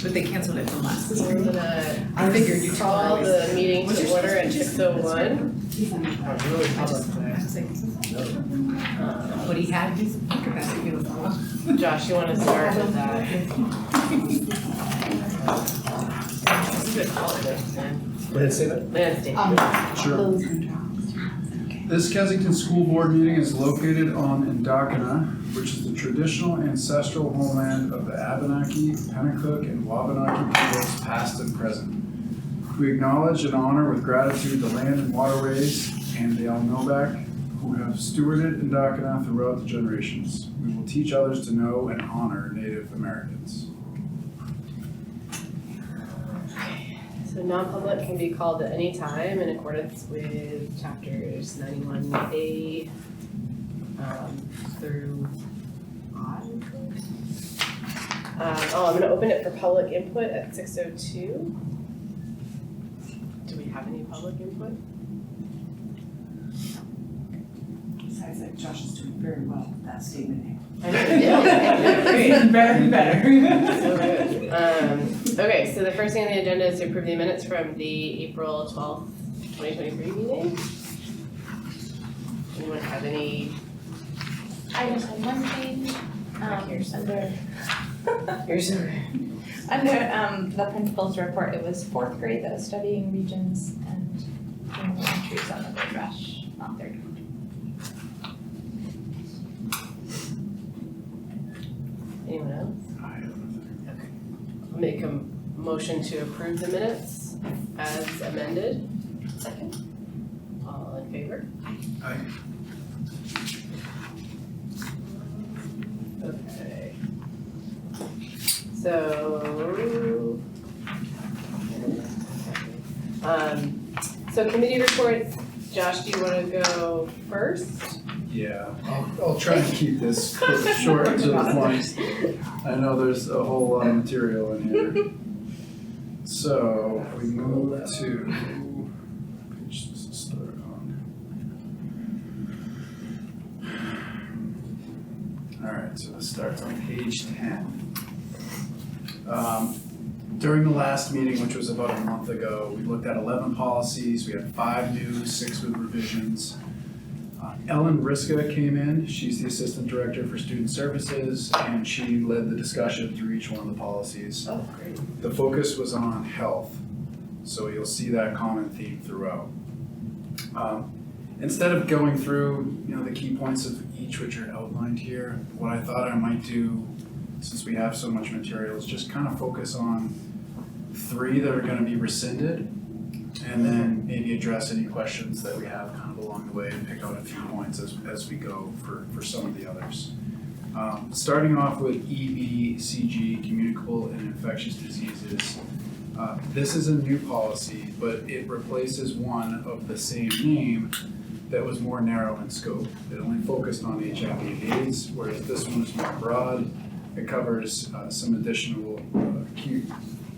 but they canceled it from last So week. I'm gonna I figured you call the meeting to order at 6:01. But he had his capacity uniform. Josh, you wanna start with that? This is a holiday, man. Go ahead, say that. Landscape. Sure. This Kensington School Board meeting is located on Indakana, which is the traditional ancestral homeland of the Abenaki, Pennacook, and Wabanaki peoples, past and present. We acknowledge and honor with gratitude the land and waterways and the Alnobak who have stewarded Indakana throughout the generations. We will teach others to know and honor Native Americans. So non-public can be called at any time in accordance with chapters 91A through I. I'm gonna open it for public input at 6:02. Do we have any public input? Besides that, Josh is doing very well with that statement. I know, yeah, Very better. so good. Okay, so the first thing on the agenda is to approve the minutes from the April 12th, 2023 meeting. Anyone have any? I just have one thing, Here's under, Here's under, the principal's report, it was fourth grade that was studying regions and doing the entries on the gold rush, not third grade. Anyone else? Okay. I'll make a motion to approve the minutes as amended. Second. All in favor? Aye. Okay. So. So committee reports, Josh, do you wanna go first? Yeah, I'll try and keep this short and to the point. I know there's a whole lot of material in here. So we move to page this is start on. All right, so this starts on page 10. During the last meeting, which was about a month ago, we looked at 11 policies. We had 5 new, 6 with revisions. Ellen Riska came in, she's the Assistant Director for Student Services, and she led the discussion through each one of the policies. Oh, great. The focus was on health, so you'll see that common theme throughout. Instead of going through, the key points of each which are outlined here, what I thought I might do, since we have so much material, is just kind of focus on 3 that are going to be rescinded, and then maybe address any questions that we have kind of along the way and pick out a few points as we go for some of the others. Starting off with EBCG, communicable and infectious diseases. This is a new policy, but it replaces one of the same name that was more narrow in scope. It only focused on HIV and AIDS, whereas this one is more broad. It covers some additional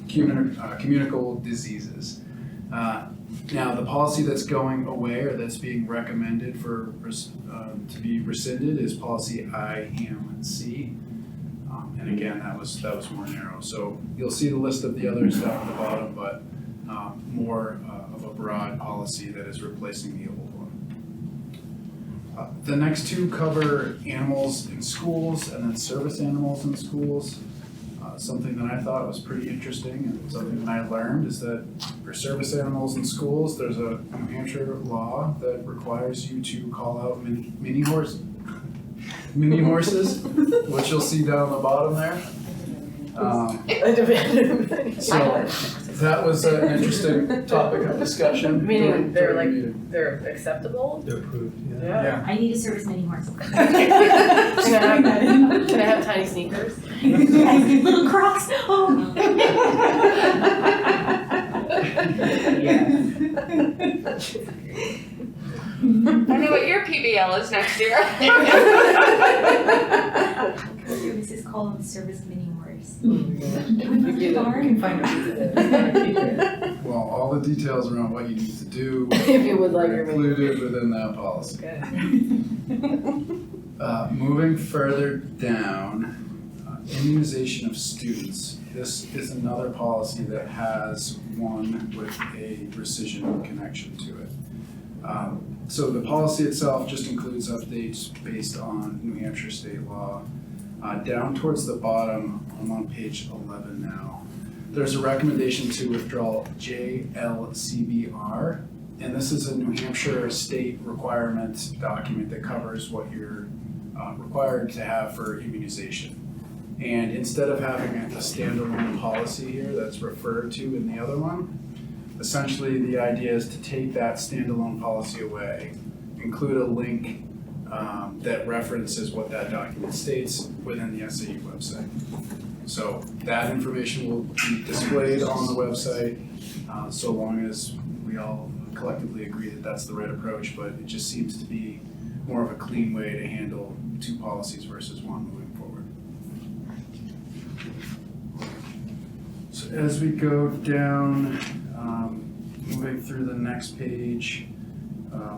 communicable diseases. Now, the policy that's going away or that's being recommended for to be rescinded is policy IMC. And again, that was more narrow. So you'll see the list of the others down at the bottom, but more of a broad policy that is replacing the old one. The next 2 cover animals in schools and then service animals in schools. Something that I thought was pretty interesting and something that I learned is that for service animals in schools, there's a New Hampshire law that requires you to call out mini horses, which you'll see down the bottom there. So that was an interesting topic of discussion. Meaning they're during like, the meeting. they're acceptable? They're approved, Yeah. I need a service mini horse. Can I have tiny sneakers? Little Crocs. Oh. I know what your PBL is next year. This is called service mini horse. You can find a Well, all the details around what you need to do if you would like are your included within that policy. Okay. Moving further down, immunization of students. this is another policy that has one with a rescission connection to it. So the policy itself just includes updates based on New Hampshire state law. Down towards the bottom, I'm on page 11 now, there's a recommendation to withdraw JLCBR. And this is a New Hampshire state requirement document that covers what you're required to have for immunization. And instead of having a standalone policy here that's referred to in the other one, essentially the idea is to take that standalone policy away, include a link that references what that document states within the SAU website. So that information will be displayed on the website so long as we all collectively agree that that's the right approach, but it just seems to be more of a clean way to handle two policies versus one moving forward. So as we go down, moving through the next page,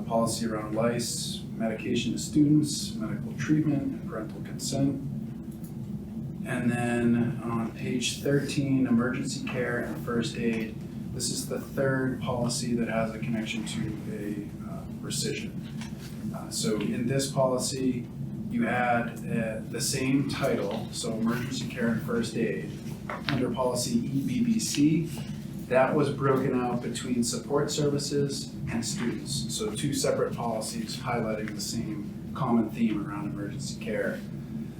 policy around lice, medication to students, medical treatment, and parental consent. And then on page 13, emergency care and first aid. This is the third policy that has a connection to a rescission. So in this policy, you had the same title, so emergency care and first aid, under policy EBBC. That was broken out between support services and students. So two separate policies highlighting the same common theme around emergency care.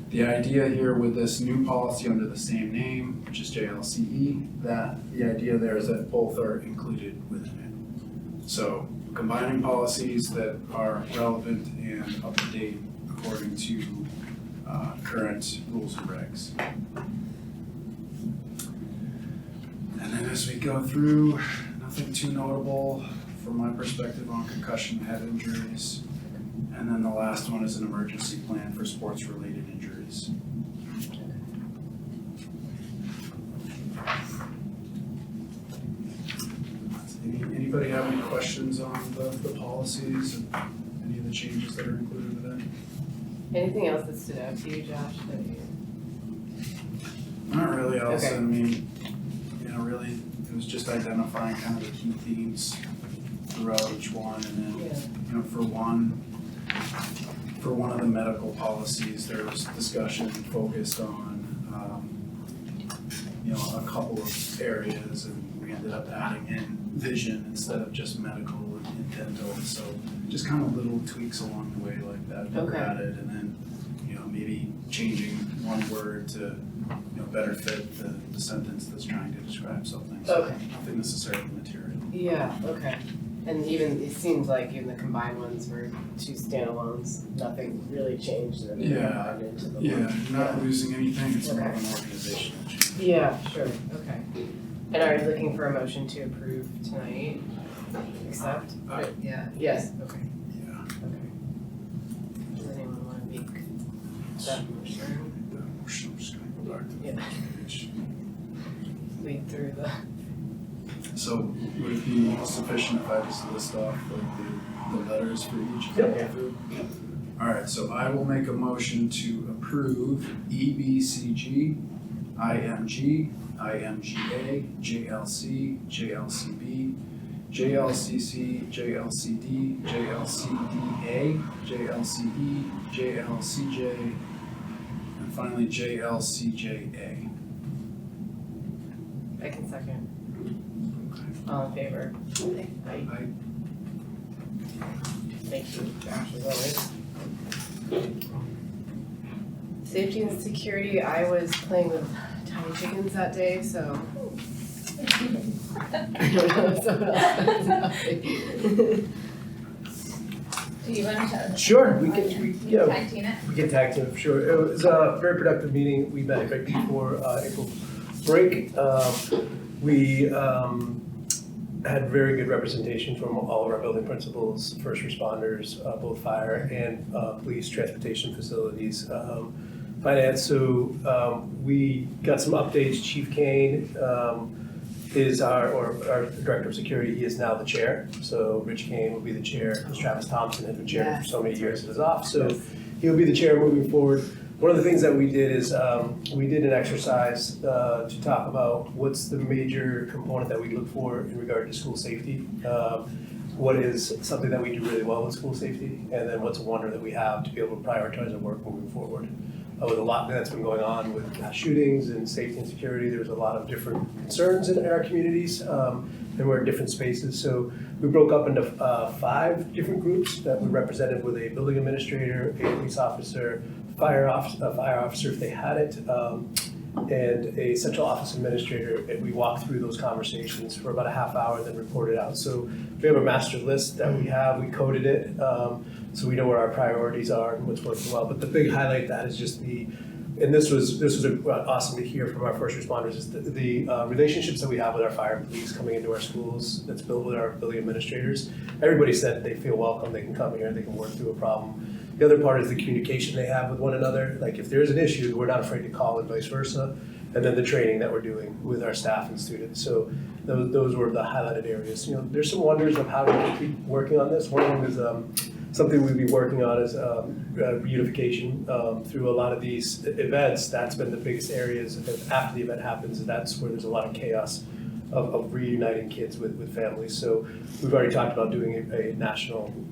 The idea here with this new policy under the same name, which is JLCE, that the idea there is that both are included within it. So combining policies that are relevant and up to date according to current rules and regs. And then as we go through, nothing too notable from my perspective on concussion head injuries. And then the last one is an emergency plan for sports-related injuries. Anybody have any questions on the policies and any of the changes that are included within? Anything else that stood out to you, Josh, that you? Not really else, Okay. I mean, really, it was just identifying kind of the key themes throughout each one, and then, for one of the medical policies, there was discussion focused on, a couple of areas, and we ended up adding in vision instead of just medical and dental, so just kind of little tweaks along the way like that were added, and then, maybe changing one word to, better fit the sentence that's trying to describe something, so nothing necessarily material. Yeah, okay. And even, it seems like even the combined ones were two standalones, nothing really changed and then combined into the one. Yeah, not losing anything, it's more of an organizational change. Yeah, sure, okay. And are you looking for a motion to approve tonight? Accept? Yeah, yes, okay, Yeah. okay. Does anyone want to make that motion? I'm just gonna go back to the Yeah. page. Lead through the, So would it be sufficient if I just list off like the letters for each? Yep. Alright, so I will make a motion to approve EBCG, IMG, IMGA, JLC, JLCB, JLCC, JLCD, JLCDA, JLCE, JLCJ, and finally JLCJA. I can second. All in favor? Aye. Thank you, Josh, as always. Safety and security, I was playing with tiny chickens that day, so. I don't know if someone else has an update. Do you want to? Sure, we can Tag team it? we can tag team, sure. It was a very productive meeting. We met right before April break. We had very good representation from all of our building principals, first responders, both fire and police, transportation facilities, finance. So we got some updates. Chief Kane is our director of security. He is now the chair. So Rich Kane will be the chair, because Travis Thompson had been chair for so many years and is off. So he'll be the chair moving forward. one of the things that we did is, we did an exercise to talk about what's the major component that we look for in regard to school safety. What is something that we do really well with school safety, and then what's a wonder that we have to be able to prioritize our work moving forward. With a lot that's been going on with shootings and safety and security, there's a lot of different concerns in our communities, and we're in different spaces. So we broke up into 5 different groups that we represented with a building administrator, a police officer, a fire officer if they had it, and a central office administrator, and we walked through those conversations for about a half hour and then reported out. So we have a master list that we coded it, so we know where our priorities are and what's working well. But the big highlight that is just and this was awesome to hear from our first responders, is the relationships that we have with our fire and police coming into our schools, that's built with our building administrators. Everybody said they feel welcome, they can come here, they can work through a problem. The other part is the communication they have with one another. Like if there's an issue, we're not afraid to call and vice versa. And then the training that we're doing with our staff and students. So those were the highlighted areas. You know, there's some wonders of how to keep working on this. One of them is something we've been working on is reunification through a lot of these events. That's been the biggest areas. After the event happens, that's where there's a lot of chaos of reuniting kids with families. So we've already talked about doing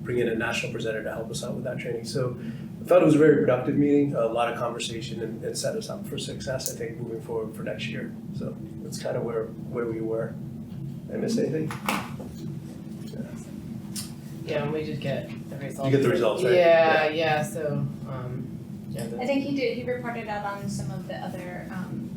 bringing in a national presenter to help us out with that training. So I thought it was a very productive meeting, a lot of conversation, and set us up for success, I think, moving forward for next year. So that's kind of where we were. Did I miss anything? Yeah, and we did get the results. You get the results, right? Yeah, so, I think he reported out on some of the other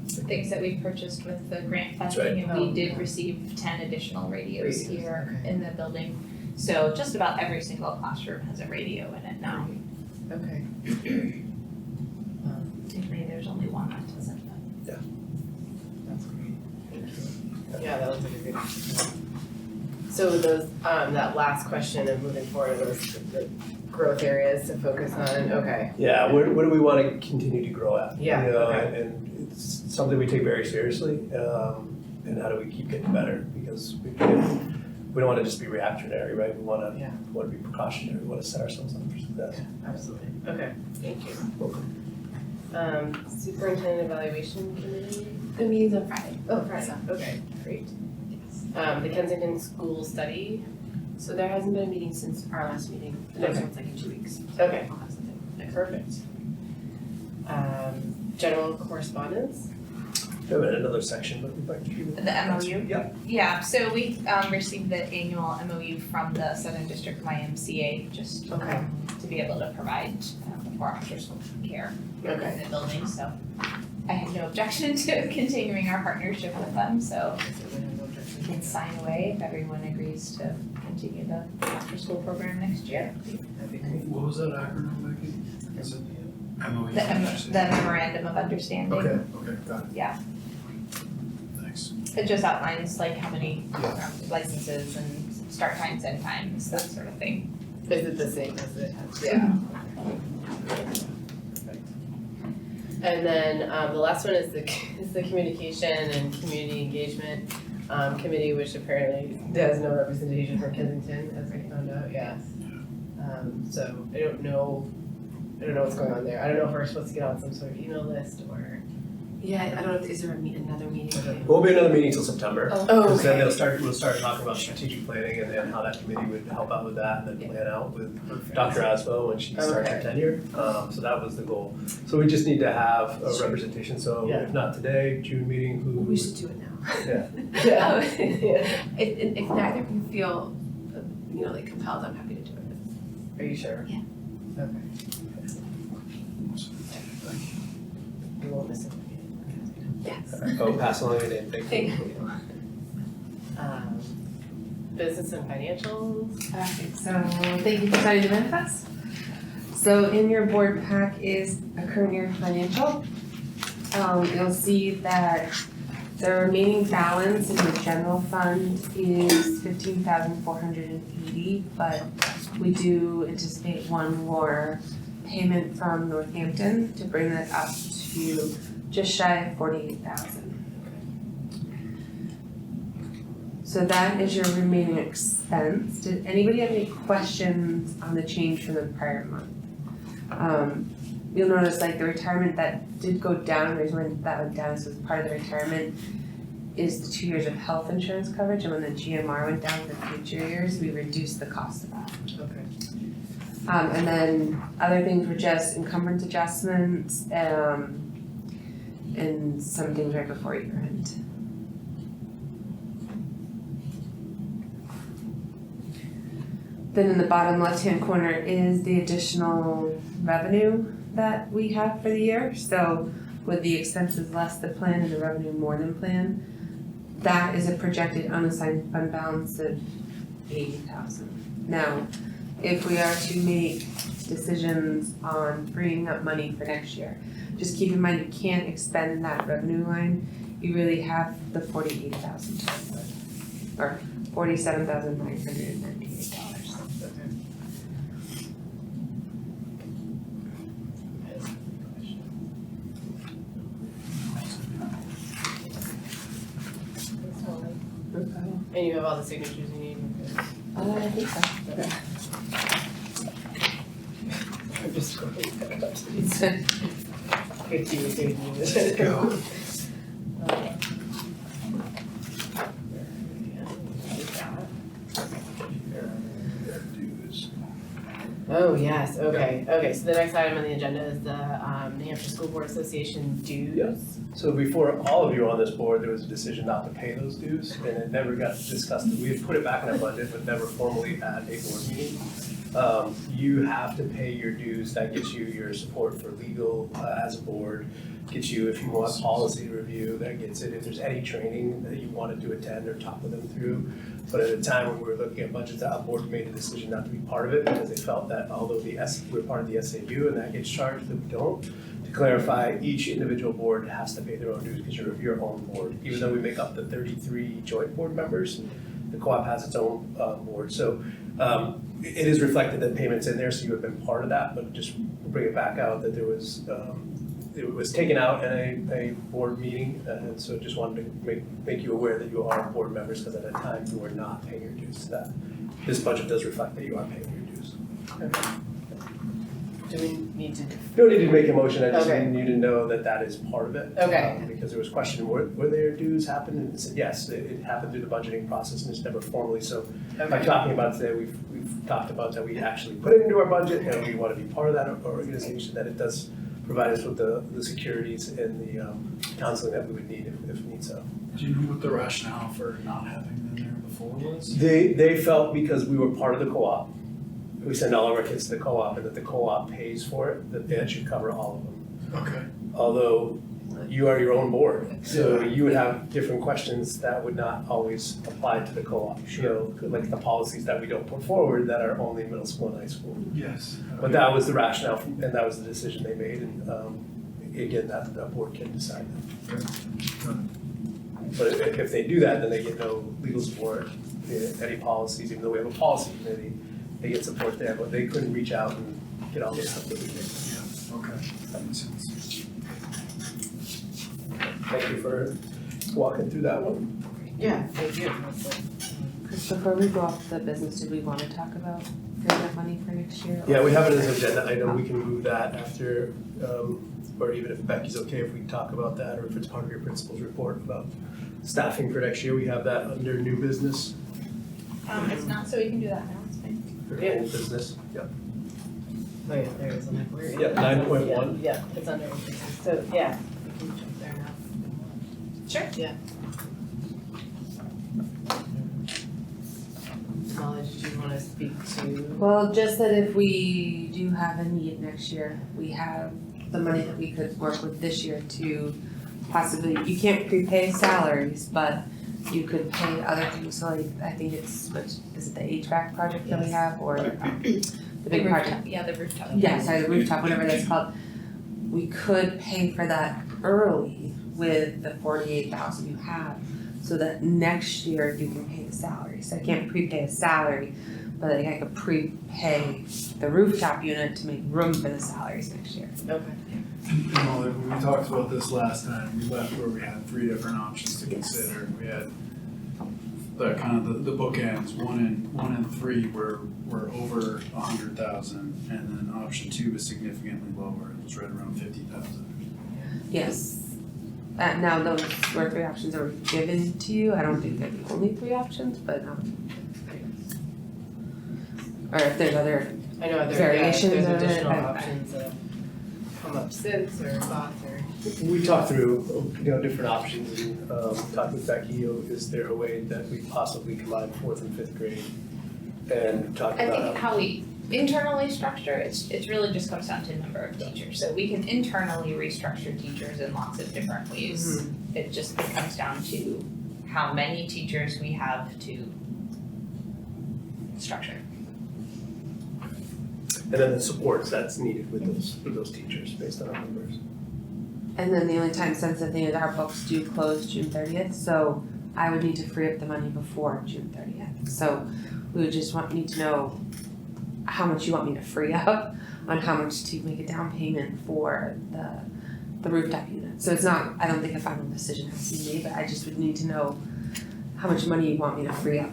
things that we purchased with the grant funding, and we did receive 10 additional radios here in the building. So just about every single classroom has a radio in it now. Okay. Thankfully, there's only one that doesn't. That's great. Thank you. Yeah, that was like a good answer. So those, that last question of moving forward was the growth areas to focus on, okay. Yeah, what do we want to continue to grow at? Yeah, You know, okay. and it's something we take very seriously, and how do we keep getting better? Because we don't want to just be reactionary, right? We want to be precautionary, we want to set ourselves up for success. Absolutely. Okay, thank you. Welcome. Superintendent evaluation committee? The meeting's on Friday. Oh, Friday, okay, great. The Kensington school study, So there hasn't been a meeting since our last meeting. The next Okay. one's like in 2 weeks. Okay. I'll have something. perfect. General correspondence? We have another section, but we'd like to keep it. The MOU? Yep. Yeah, so we received the annual MOU from the Southern District YMCA, just Okay. to be able to provide more after-school care Okay. in the building, so I have no objection to continuing our partnership with them, so we can sign away if everyone agrees to continue the after-school program next year. That'd be great. What was that acronym, Becky? Is it MOU? The memorandum of understanding. Okay, got it. Yeah. Thanks. It just outlines like how many Yeah. licenses and start times, end times, that sort of thing. Is it the same as it has? Yeah. Perfect. And then the last one is the communication and community engagement committee, which apparently has no representation from Kensington, as I found out, yeah. So I don't know what's going on there. I don't know if we're supposed to get on some sort of email list or. Yeah, I don't know, is there another meeting? Won't be another meeting till September. Oh, Because then okay. we'll start talking about strategic planning and how that committee would help out with that, and then plan out with Perfect. Dr. Asbo when she starts her Okay. tenure. So that was the goal. So we just need to have a representation, so Yeah. if not today, June meeting, who? We should do it now. Yeah. Yeah. If neither of you feel, like compelled, I'm happy to do it. Are you sure? Yeah. Okay. We won't miss it. Yes. Oh, pass along your name, thank you. Business and financials. Okay, so thank you for signing the manifest. So in your board pack is a current year financial. You'll see that the remaining balance in the general fund is $15,480, but we do anticipate one more payment from Northampton to bring that up to just shy of $48,000. So that is your remaining expense. Did anybody have any questions on the change from the prior month? you'll notice like the retirement that did go down, the reason why that went down is because part of the retirement is the 2 years of health insurance coverage, and when the GMR went down for future years, we reduced the cost of that. Okay. And then other things were just encumbrance adjustments, and some things right before year end. Then in the bottom left-hand corner is the additional revenue that we have for the year. So with the expenses less than plan and the revenue more than plan, that is a projected unassigned fund balance of $80,000. Now, if we are to make decisions on freeing up money for next year, just keep in mind you can't expend that revenue line. You really have the $48,000 to work with, or $47,998. And you have all the signatures you need? I think so. I'm just going back up to these. Okay. Good to you, Go. Oh, yes, okay, so the next item on the agenda is the New Hampshire School Board Association dues. Yeah. So before all of you were on this board, there was a decision not to pay those dues, and it never got discussed. We had put it back in our budget, but never formally at a board meeting. You have to pay your dues. That gets you your support for legal as a board, gets you, if you want policy review, that gets it. If there's any training that you wanted to attend or talk with them through. But at the time when we were looking at budgets, our board made the decision not to be part of it because they felt that although we're part of the SAU and that gets charged, that we don't. To clarify, each individual board has to pay their own dues because you're your own board. Even though we make up the 33 joint board members, the co-op has its own board. So it is reflected that payments in there, so you have been part of that, but just bring it back out that there was, it was taken out in a board meeting, and so just wanted to make you aware that you are board members, because at that time you were not paying your dues to that. This budget does reflect that you are paying your dues. Okay. Do we need to? You don't need to make a motion, I just Okay. need you to know that that is part of it. Okay. Because there was question, were there dues happen? And it said, yes, it happened through the budgeting process and it's never formally, so by talking about it today, we've talked about that we actually put it into our budget and we want to be part of that organization, that it does provide us with the securities and the counseling that we would need if need so. Do you know what the rationale for not having them there before was? They felt because we were part of the co-op, we send all of our kids to the co-op and that the co-op pays for it, that should cover all of them. Okay. Although you are your own board, so you would have different questions that would not always apply to the co-op. You know, like the policies that we don't put forward that are only middle school and high school. Yes. But that was the rationale, and that was the decision they made, and again, that the board can decide that. But if they do that, then they get no legal support, any policies, even though we have a policy committee, they get support there, but they couldn't reach out and get all the stuff that we did. Yeah, okay, that makes sense. Thank you for walking through that one. Yeah, thank you. Chris, before we go off the business, did we want to talk about freeing up money for next year? Yeah, we have it as an agenda item, we can move that after, or even if Becky's okay, if we talk about that, or if it's part of your principal's report about staffing for next year, we have that under new business, It's not, so we can do that now, it's fine. or old business, yep. Oh yeah, there it is, on that word. Yep, 9.1. Yeah, it's under, so, yeah, we can jump there now. Sure. Yeah. Molly, did you wanna speak to? Well, just that if we do have a need next year, we have the money that we could work with this year to possibly, you can't prepay salaries, but you could pay other things, so like, I think it's, what, is it the HVAC project that we have, or the big project? Yeah, the rooftop. Yeah, sorry, the rooftop, whatever that's called. We could pay for that early with the 48,000 you have, so that next year you can pay the salary. So I can't prepay a salary, but like I could prepay the rooftop unit to make room for the salaries next year. Okay. You know, like, when we talked about this last time, we left where we had 3 different options to consider. We had the kind of the bookends, one and three were over 100,000, and then option 2 was significantly lower, it was right around 50,000. Yes. Now those were 3 options that were given to you, I don't think they're the only 3 options, but or if there's other, I know Variations there's of it, additional I- options that have come up since or thoughts or. We talked through, different options and, talked with Becky, is there a way that we possibly combine 4th and 5th grade? And talked I about. think how we internally structure, it's really just comes down to number of teachers. So we can internally restructure teachers in lots of different ways. It just comes down to how many teachers we have to structure. And then the supports that's needed with those teachers based on our numbers. and then the only time sensitive thing is our books do close June 30th, so I would need to free up the money before June 30th. So we would just need to know how much you want me to free up on how much to make a down payment for the rooftop unit. So it's not, I don't think a final decision has to be made, but I just would need to know how much money you want me to free up.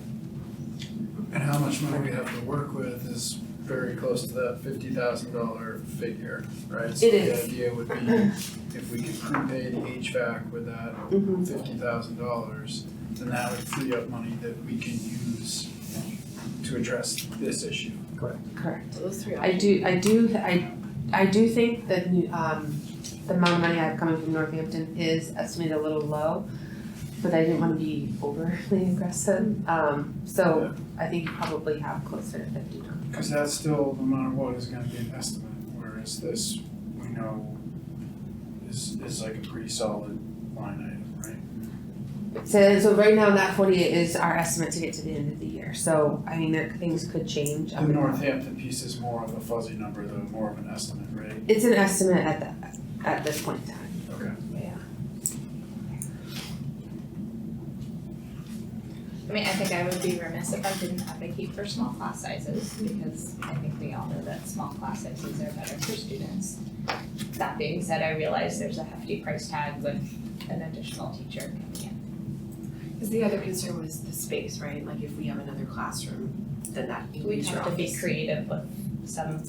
And how much money we have to work with is very close to that $50,000 figure, right? So It is. the idea would be if we could prepay the HVAC with that Mm-hmm. $50,000, then that would free up money that we can use to address this issue. Correct. So those 3 I options. do think that the amount of money I have coming from Northampton is estimated a little low, but I didn't want to be overly aggressive. So I think you probably have closer to 50 now. Because that's still, no matter what, is gonna be an estimate, whereas this, we know, is like a pretty solid line item, right? So right now that 48 is our estimate to get to the end of the year. So I mean, things could change. The Northampton piece is more of a fuzzy number, though, more of an estimate, right? It's an estimate at this point in time. Okay. Yeah. I mean, I think I would be remiss if I didn't advocate for small class sizes, because I think we all know that small class sizes are better for students. That being said, I realize there's a hefty price tag with an additional teacher coming in. Because the other concern was the space, right? Like if we have another classroom, then that We'd includes your have to be office. creative with some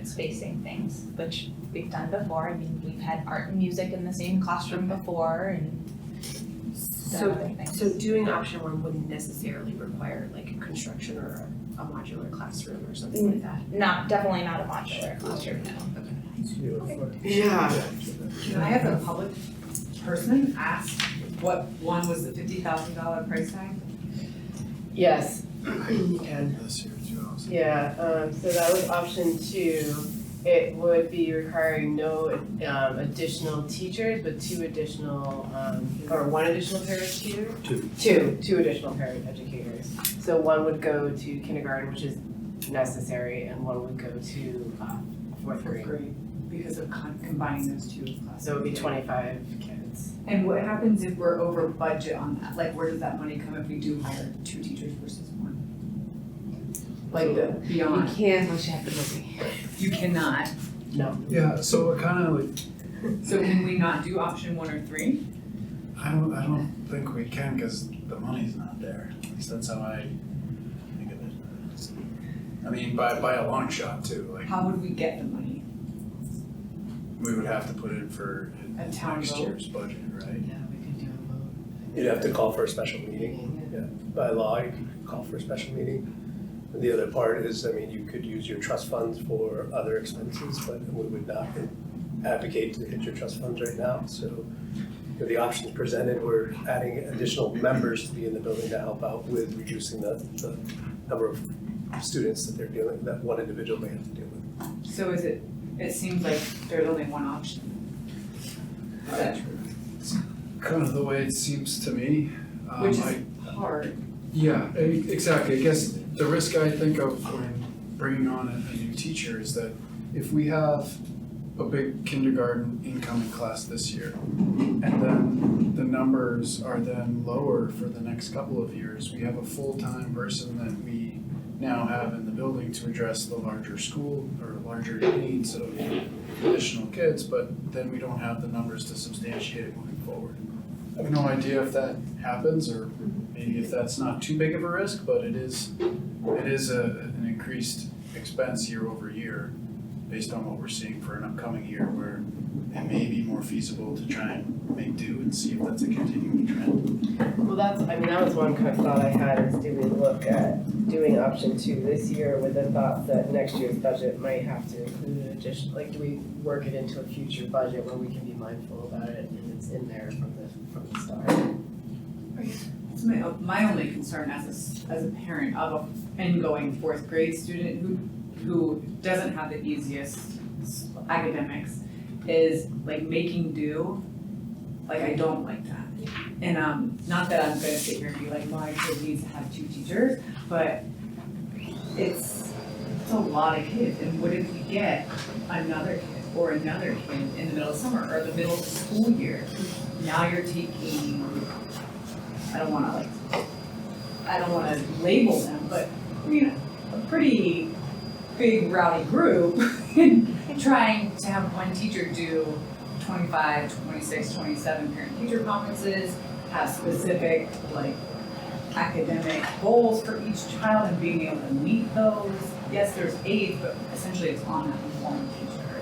spacing things, which we've done before. I mean, we've had art and music in the same classroom before and done other things. So doing option 1 wouldn't necessarily require like construction or a modular classroom or something like that? Definitely not a modular classroom, no. Yeah. Can I have a public person ask what one was the $50,000 price tag? Yes, you can. This year too, also. Yeah, so that was option 2. It would be requiring no additional teachers, but 2 additional, or 1 additional paraeducator? Two additional paraeducators. So 1 would go to kindergarten, which is necessary, and 1 would go to 4th grade. Because of combining those 2 classes. So it would be 25 kids. And what happens if we're over budget on that? Like, where does that money come if we do hire 2 teachers versus 1? Like the You beyond, can't unless you have the money. you cannot. No. Yeah, so it kind of like, So can we not do option 1 or 3? I don't think we can because the money's not there. At least that's how I think of it. I mean, by a long shot too, like How would we get the money? we would have to put it for A town next vote? year's budget, right? Yeah, we could do a vote. You'd have to call for a special meeting. Yeah. By law, you could call for a special meeting. And the other part is, I mean, you could use your trust funds for other expenses, but we would not advocate to hit your trust funds right now. So the options presented, we're adding additional members to be in the building to help out with reducing the number of students that that one individual may have to deal with. So it seems like there's only one option. Is that true? Kind of the way it seems to me. Which I- is hard. Yeah, exactly. I guess the risk I think of when bringing on a new teacher is that if we have a big kindergarten incoming class this year, and then the numbers are then lower for the next couple of years, we have a full-time person that we now have in the building to address the larger school or larger needs of additional kids, but then we don't have the numbers to substantiate it moving forward. I have no idea if that happens or maybe if that's not too big of a risk, but it is an increased expense year over year based on what we're seeing for an upcoming year where it may be more feasible to try and make do and see if that's a continuing trend. Well, that was one kind of thought I had, is do we look at doing option 2 this year with the thought that next year's budget might have to include an addition, like, do we work it into a future budget where we can be mindful about it and it's in there from the start? It's my only concern as a parent of an ingoing 4th grade student who doesn't have the easiest academics is like making do. Like, I don't like that. And not that I'm gonna sit here and be like, my kid needs to have 2 teachers, but it's a lot of kids. And what if we get another kid or another kid in the middle of summer or the middle of the school year? Now you're taking, I don't wanna label them, but a pretty big rowdy group trying to have one teacher do 25, 26, 27 parent-teacher conferences, have specific academic goals for each child and being able to meet those. Yes, there's aids, but essentially it's on that one teacher.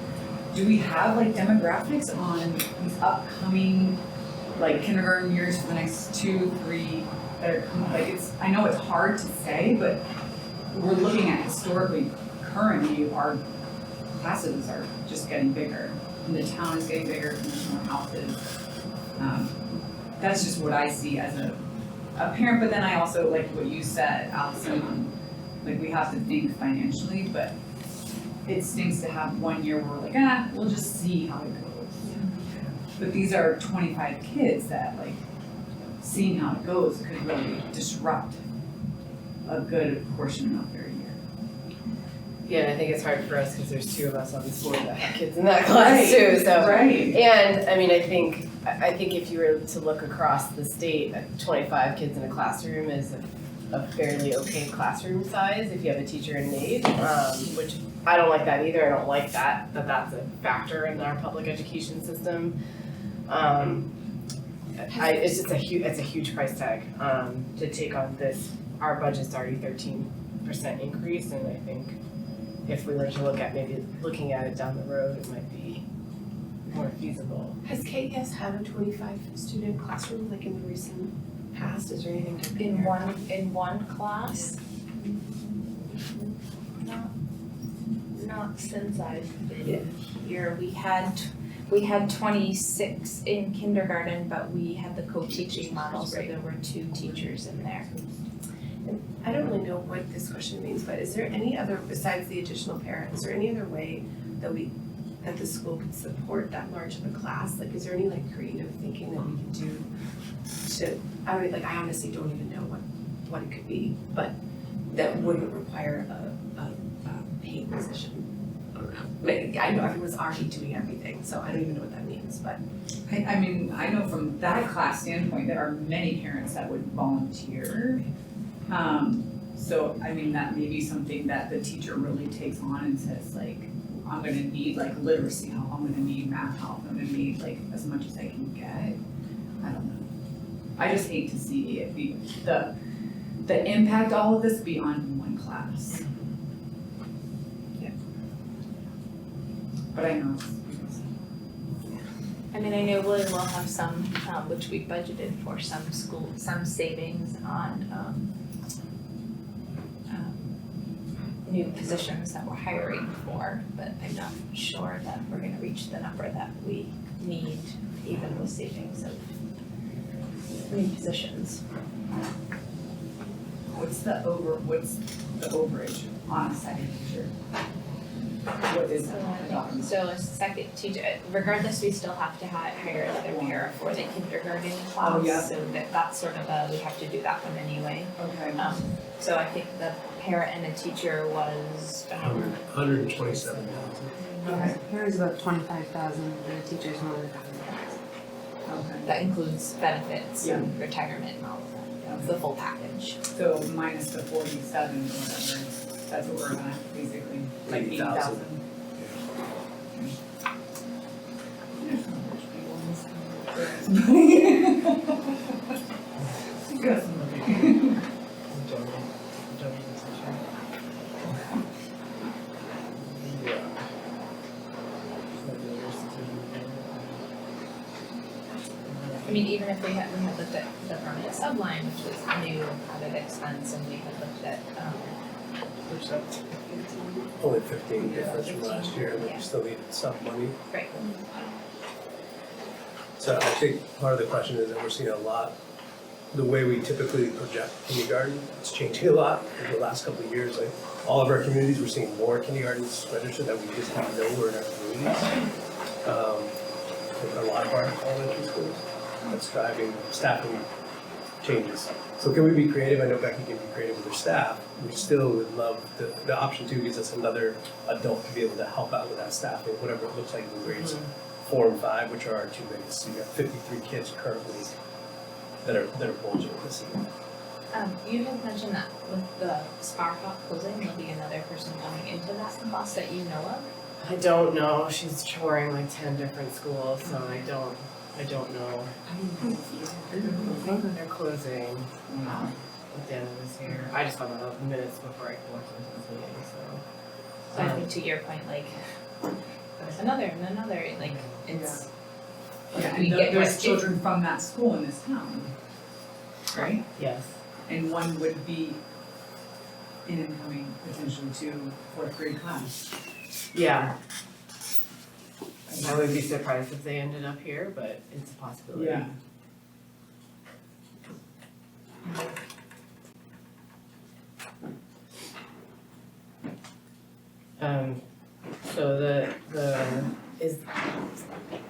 Do we have demographics on these upcoming kindergarten years for the next 2, 3 that are coming? I know it's hard to say, but we're looking at historically, currently our classes are just getting bigger. And the town is getting bigger, and there's more houses. That's just what I see as a parent, but then I also like what you said, Allison, we have to think financially, but it stinks to have 1 year where we're we'll just see how it goes. But these are 25 kids that seeing how it goes could really disrupt a good portion of their year. Yeah, and I think it's hard for us because there's 2 of us on the board that have kids in that class too, so. Right. And, I mean, I think if you were to look across the state, 25 kids in a classroom is a fairly okay classroom size if you have a teacher and an aide, which I don't like that either. I don't like that that's a factor in our public education system. It's just a huge price tag to take on this. Our budget's already 13% increase, and I think if we were to looking at it down the road, it might be more feasible. Has KES had a 25 student classroom in the recent past? Is there anything to In one class? Not since I've been here. We had 26 in kindergarten, but we had the co-teaching model, so there were 2 teachers in there. I don't really know what this question means, but is there any other, besides the additional parents, is there any other way that the school could support that large of a class? Is there any creative thinking that we can do to, I honestly don't even know what it could be, but that wouldn't require a paid position. I know everyone's already doing everything, so I don't even know what that means, but. I mean, I know from that class standpoint, there are many parents that would volunteer. So, I mean, that may be something that the teacher really takes on and says, I'm gonna need literacy help, I'm gonna need math help, I'm gonna need as much as I can get. I don't know. I just hate to see it be the impact all of this be on one class. Yeah. But I know I mean, I know we will have some, which we budgeted for some savings on new positions that we're hiring for, but I'm not sure that we're gonna reach the number that we need, even with savings of new positions. What's the overage on a second teacher? What is that? So a second teacher, regardless, we still have to hire another para for the kindergarten class. Oh, yeah. So that's sort of we have to do that one anyway. Okay. So I think the para and a teacher was 127,000. Okay. Paras about 25,000, the teachers more than 1,000. Okay. that includes benefits Yeah. and retirement and all of that, Yeah. the full package. So minus the 47 or whatever, that's what we're at, basically, 80,000. There's some rich people in this country. mean, even if we had looked at the permanent subline, which was a new added expense, and we had looked at, Which that's Only 15 difference from last year, but Yeah. we still needed some money. right, So I think part of the question is that we're seeing a lot, the way we typically project kindergarten, it's changing a lot in the last couple of years. Like all of our communities, we're seeing more kindergartens registered that we just didn't know were in our communities. In a lot of our elementary schools, that's driving staffing changes. So can we be creative? I know Becky can be creative with her staff. We still would love, the option two gives us another adult to be able to help out with that staffing, whatever it looks like in grades 4 and 5, which are our two biggest. So you got 53 kids currently that are bulging this year. you had mentioned that with the Spar Hop closing, there'll be another person coming into that class that you know of. I don't know, she's touring like 10 different schools, so I don't know. I think they're closing at the end of this year. I just found out minutes before I walked into this meeting, so. So I think to your point, like, there's another and another, like, it's. Yeah, we and get there's what- children from that school in this town, right? Yes. And one would be an incoming potentially to 4th grade class. Yeah. I would be surprised if they ended up here, but it's a possibility. Yeah.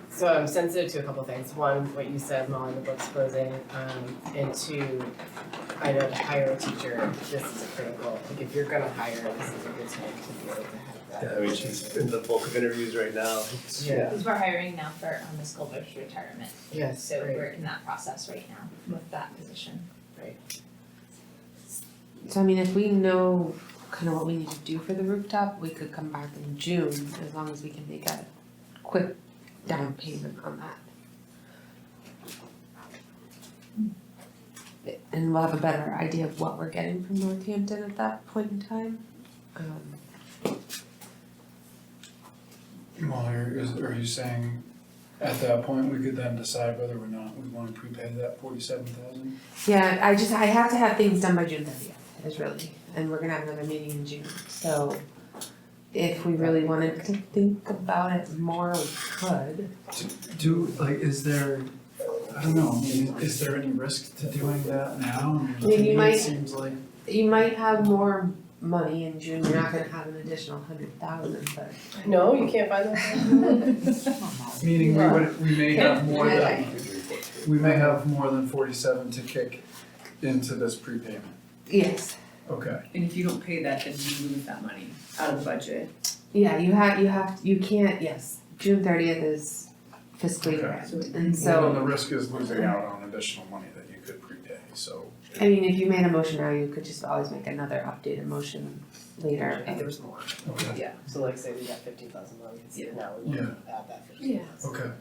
So I'm sensitive to a couple things. One, what you said, Molly, the book's closing, and two, I know to hire a teacher, this is critical. Like if you're gonna hire, this is a good time to be able to have that. Yeah, I mean, she's in the bulk of interviews right now. It's- Yeah. Because we're hiring now for the school board's retirement, Yes, so great. we're in that process right now with that position. So I mean, if we know kind of what we need to do for the rooftop, we could come back in June, as long as we can make a quick down payment on that. And we'll have a better idea of what we're getting from Northampton at that point in time. Well, are you saying at that point, we could then decide whether or not we wanna prepay that 47,000? Yeah, I have to have things done by June 30th, is really, and we're gonna have another meeting in June, so if we really wanted to think about it more, we could. Is there, I don't know, I mean, is there any risk to doing that now? I mean, you to me, might- It seems like, You might have more money in June, you're not gonna have an additional 100,000, but. No, you can't find that? meaning we may have more than 47 to kick into this prepayment. Yes, Okay. And if you don't pay that, then you lose that money out of the budget. yeah, you can't, yes, June 30th is fiscal year Okay. end, and So then so, the risk is losing out on additional money that you could prepay, so. I mean, if you made a motion now, you could just always make another updated motion later. If there was more. Okay. Yeah, so like say we got 15,000 loan, now we want to add that 15,000. Okay.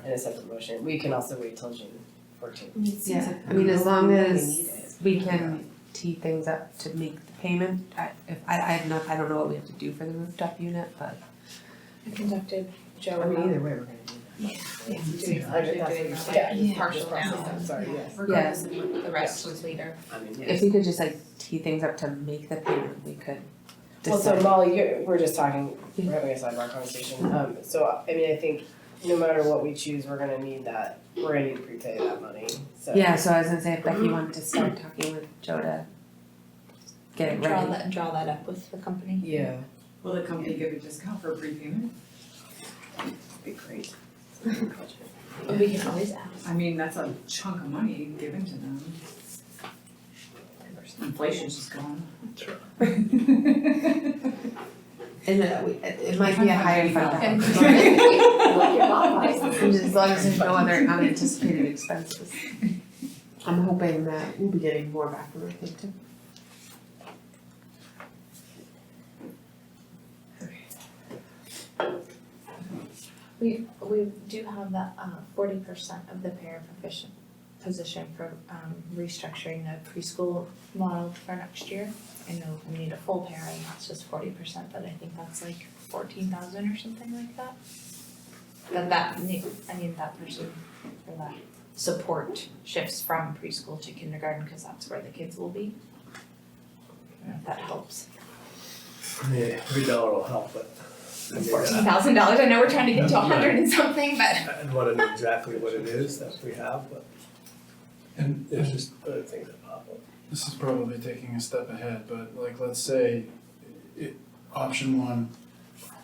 In a separate motion. We can also wait till June 14th. Yeah, I mean, as long We as need it. we can tee things up to make the payment, I don't know what we have to do for the rooftop unit, but. I conducted Joe. I mean, either way, we're gonna do that. Yeah, partial now. I'm sorry, yes. Regardless of what the rest was later. I mean, If we could just like tee things up to make the payment, we could Well, so decide. Molly, we're just talking, we're having a sidebar conversation. So, I mean, I think no matter what we choose, we're gonna need to prepay that money, so. Yeah, so I was gonna say if Becky wanted to start talking with Joe to get it ready. Draw that up with the company. Yeah, Will the company give a discount for prepayment? that'd be great. We can always ask. I mean, that's a chunk of money given to them. Inflation's just gone. Sure. And it might be a higher fund And- balance. And as long as there's no other unanticipated expenses. I'm hoping that we'll be getting more back from Northampton. We do have that 40% of the paraproficient position for restructuring the preschool model for next year. I know we need a full para and that's just 40%, but I think that's like 14,000 or something like that. That person for that support shifts from preschool to kindergarten, cause that's where the kids will be. If that helps. Yeah, every dollar will help, but. I mean, $14,000, I know we're trying to get to 100 and something, but. I'd wanna know exactly what it is that we have, but And there's just other things that pop up. this is probably taking a step ahead, but like, let's say, option one,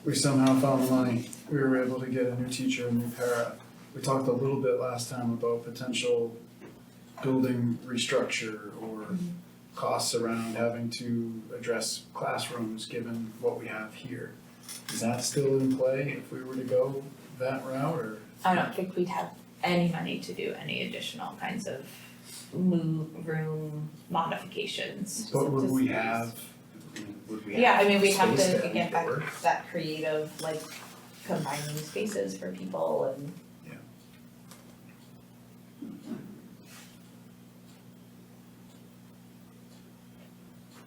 we somehow found the money, we were able to get a new teacher, a new para. We talked a little bit last time about potential building restructure or costs around having to address classrooms, given what we have here. Is that still in play if we were to go that route, or? I don't think we'd have any money to do any additional kinds of room modifications. But would we have, Yeah, I mean, we have space to get back work? that creative, like combining spaces for people and.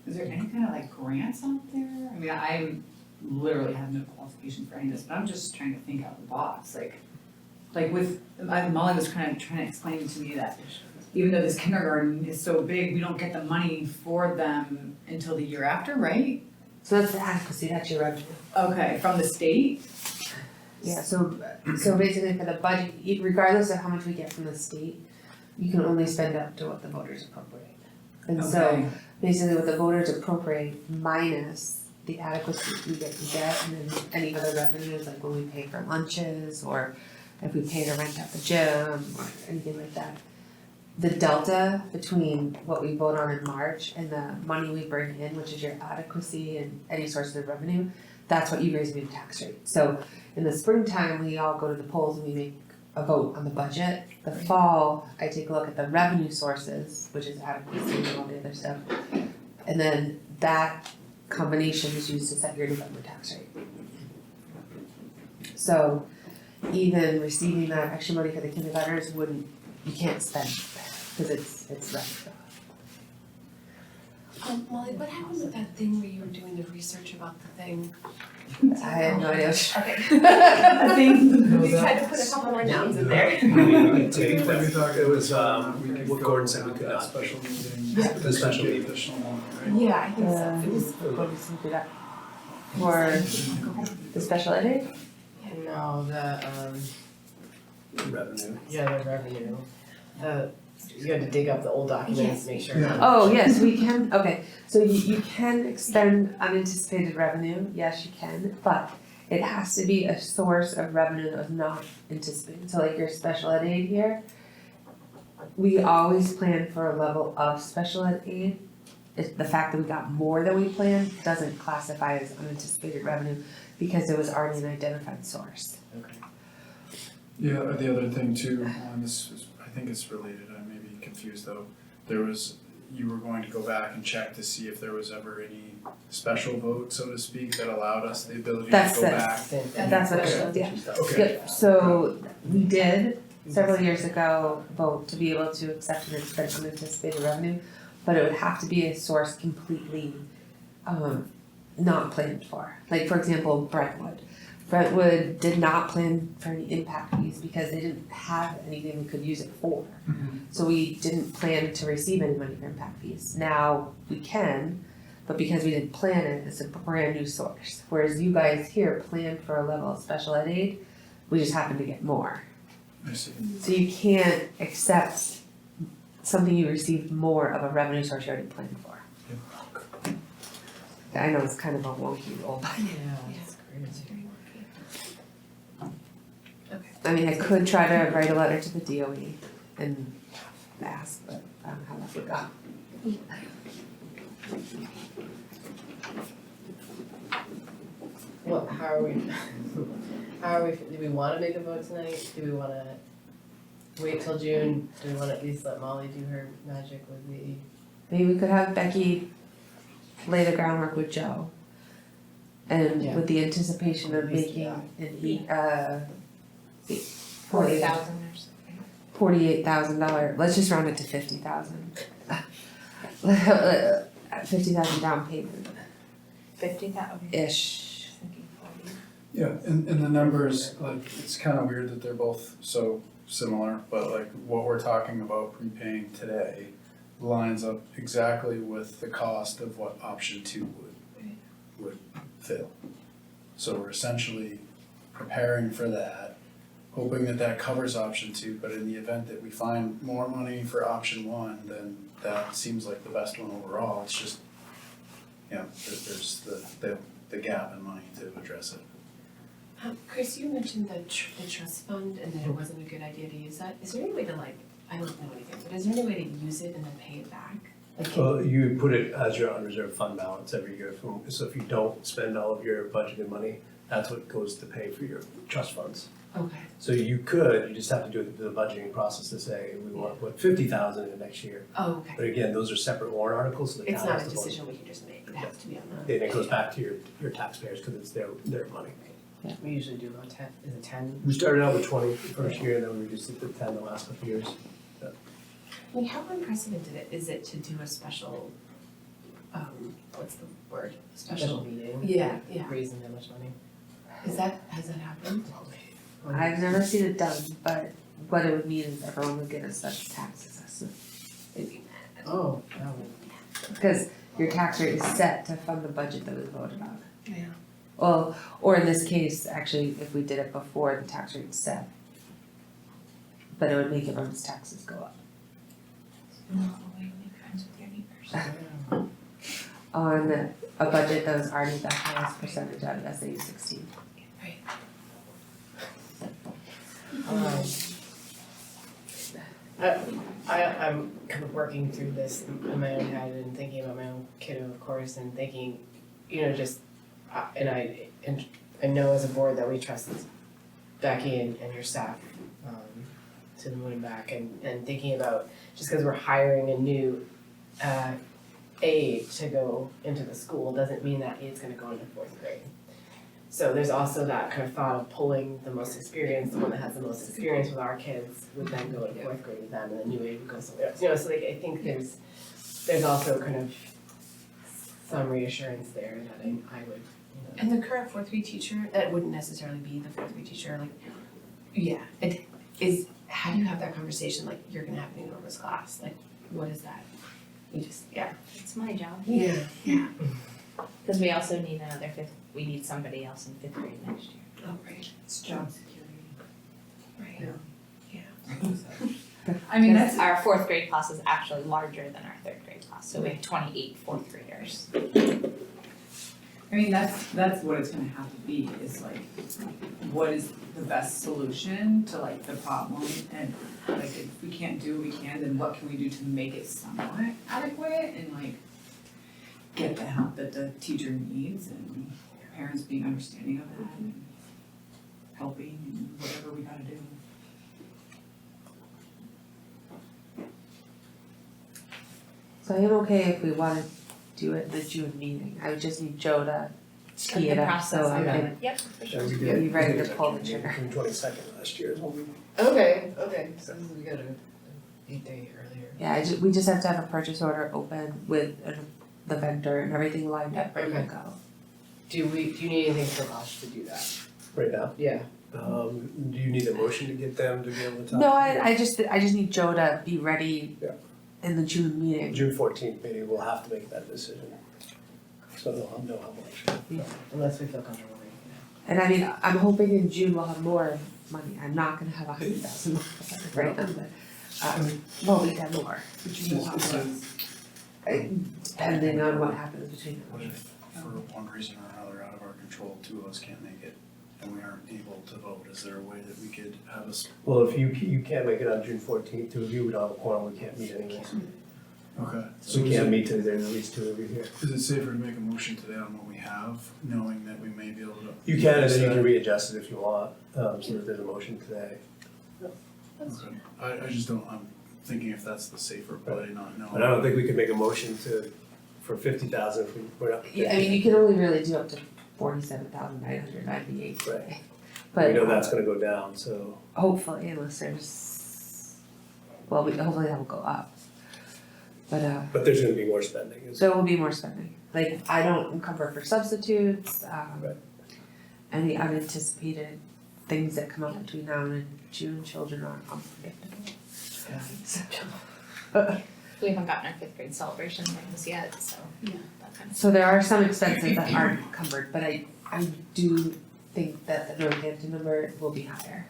Is there any kind of like grants out there? I mean, I literally have no qualification for any of this, but I'm just trying to think out the box, like with, Molly was trying to explain to me that even though this kindergarten is so big, we don't get the money for them until the year after, right? So that's the adequacy, that's your revenue. Okay, from the state? Yeah, so basically for the budget, regardless of how much we get from the state, you can only spend up to what the voters appropriate. And so Okay. basically what the voters appropriate minus the adequacy we get, and then any other revenues, like when we pay for lunches, or if we pay to rent out the gym, or anything like that. The delta between what we vote on in March and the money we bring in, which is your adequacy and any source of revenue, that's what you raise the tax rate. So in the springtime, we all go to the polls and we make a vote on the budget. The fall, I take a look at the revenue sources, which is adequacy and all the other stuff. And then that combination is used to set your November tax rate. So even receiving that extra money for the kindergartners you can't spend because it's revenue. Molly, what happened with that thing where you were doing the research about the thing? I have no idea. Okay. I think. We tried to put a couple more names in there. It was, what Gordon said we could That not. special meeting. Yeah. The special meeting. Additional one, right? Yeah, I think so. It was. What was do that for the special ed aid? No, Revenue. the revenue, you had to dig up the old documents, make sure. Yeah. Oh, yes, we can, okay, so you can expend unanticipated revenue, yes, you can, but it has to be a source of revenue that was not anticipated, so like your special ed aid here, we always plan for a level of special ed aid. It's the fact that we got more than we planned doesn't classify as unanticipated revenue because it was already an identified source. Yeah, the other thing too, on this is, I think it's related, I may be confused though. You were going to go back and check to see if there was ever any special vote, so to speak, that allowed us the ability to That's go it. back. That's what it is, yeah. Okay. Yep, so we did several years ago vote to be able to accept and expend unanticipated revenue, but it would have to be a source completely not planned for. Like for example, Brentwood. Brentwood did not plan for any impact fees because they didn't have anything we could use it for. So we didn't plan to receive any money for impact fees. Now we can, but because we didn't plan it, it's a brand new source. Whereas you guys here planned for a level of special ed aid, we just happened to get more. I see. So you can't accept something you received more of a revenue source you already planned for. I know it's kind of a wonky rule, but That's crazy. I mean, I could try to write a letter to the DOE and ask, but I don't know how that would go. Well, how are we, do we wanna make a vote tonight? Do we wanna wait till June? Do we wanna at least let Molly do her magic with the? Maybe we could have Becky lay the groundwork with Joe. And Yeah. with the anticipation of At least, making yeah. an $40,000 or something. $48,000, let's just round it to 50,000. 50,000 down payment 50,000. ish. Yeah, and the numbers, like, it's kind of weird that they're both so similar, but like what we're talking about prepaying today lines up exactly with the cost of what option 2 would fill. So we're essentially preparing for that, hoping that that covers option 2, but in the event that we find more money for option 1, then that seems like the best one overall. It's just, you know, there's the gap in money to address it. Chris, you mentioned the trust fund and that it wasn't a good idea to use that. Is there any way to like, I don't know anything, but is there any way to use it and then pay it back? Like, Well, you put it as your unreserved fund balance every year, so if you don't spend all of your budgeted money, that's what goes to pay for your trust funds. okay, So you just have to do the budgeting process to say, we want to put 50,000 in next year. oh, okay. But again, those are separate warrant articles, so the It's town not has a to vote. decision we can just make, it has to be on the. Then it goes back to your taxpayers, because it's their money. We usually do about 10, is it 10? We started out with 20 the first year, and then we reduced it to 10 the last couple of years. I mean, how unprecedented is it to do a special, what's the word? Special meeting. Yeah, Raising that much money. has that happened? I've never seen it done, but what it would mean is everyone would get a special tax assessment. It'd be mad. Oh, no. Because your tax rate is set to fund the budget that was voted on. Yeah. Well, or in this case, actually, if we did it before the tax rate is set. But it would make everyone's taxes go up. No way to make friends with your neighbors. On a budget that was already the highest percentage out of SA 16. I'm kind of working through this in my own head and thinking about my own kiddo, of course, and thinking, you know, just, and I know as a board that we trust Becky and your staff, to the moon and back, and thinking about, just because we're hiring a new, aide to go into the school, doesn't mean that aide's gonna go into 4th grade. So there's also that kind of thought of pulling the most experienced, the one that has the most experience with our kids would then go to 4th grade with them, and the new aide would go somewhere else. You know, so like I think there's also kind of some reassurance there that I would, you know. And the current 4th grade teacher, that wouldn't necessarily be the 4th grade teacher, like, yeah, it is, how do you have that conversation, like, you're gonna have an enormous class, like, what is that? You just, yeah. It's my job. Yeah. Cause we also need we need somebody else in 5th grade next year. Oh, right, It's job security. right. I mean, Because that's, our 4th grade class is actually larger than our 3rd grade class, so we have 28 4th graders. I mean, that's what it's gonna have to be, is like, what is the best solution to like the problem? And like, if we can't do what we can, then what can we do to make it somewhat adequate and like get the help that the teacher needs and parents being understanding of that and helping and whatever we gotta do. So I am okay if we want to do it in the June meeting. I would just need Joe to tee it up so I can Yep, for sure. And we be did- ready we to did pull the actually, trigger. June 22nd last year is when we. Okay, so we got a 8-day earlier. Yeah, we just have to have a purchase order open with the vendor and everything lined up, ready to Okay. go. Do you need anything from us to do that? Right now. Yeah. Do you need a motion to get them to be able to talk? No, I just need Joe to be ready Yeah. in the June meeting. June 14th meeting, we'll have to make that decision. So they'll know how much. Unless we feel comfortable making it. And I mean, I'm hoping in June we'll have more money. I'm not gonna have 100,000 right now, but well, we have more. But you know how it is. Depending on what happens between What if, for one reason or another, out of our control, 2 of us can't make it, and we aren't able to vote? Is there a way that we could have us? Well, if you can't make it on June 14th, 2 of you would have a quorum, we can't meet anyways. Okay. So we can't meet till there's at least 2 of you here. Is it safer to make a motion today on what we have, knowing that we may be able to? You can, and then you can readjust it if you want, so that there's a motion today. Okay. I just don't, I'm thinking if that's the safer play, not knowing. But I don't think we could make a motion for 50,000 if we're not. Yeah, I mean, you can only really do up to 47,998. Right. But We know that's gonna go down, so. hopefully, unless there's, well, hopefully that will go up. But But there's gonna be more spending. there will be more spending. Like, I don't encumber for substitutes, Right. any unanticipated things that come up between now and June children are unpredictable. We haven't gotten our fifth grade celebration things yet, so that kind of. So there are some expenses that aren't covered, but I do think that the Northampton number will be higher.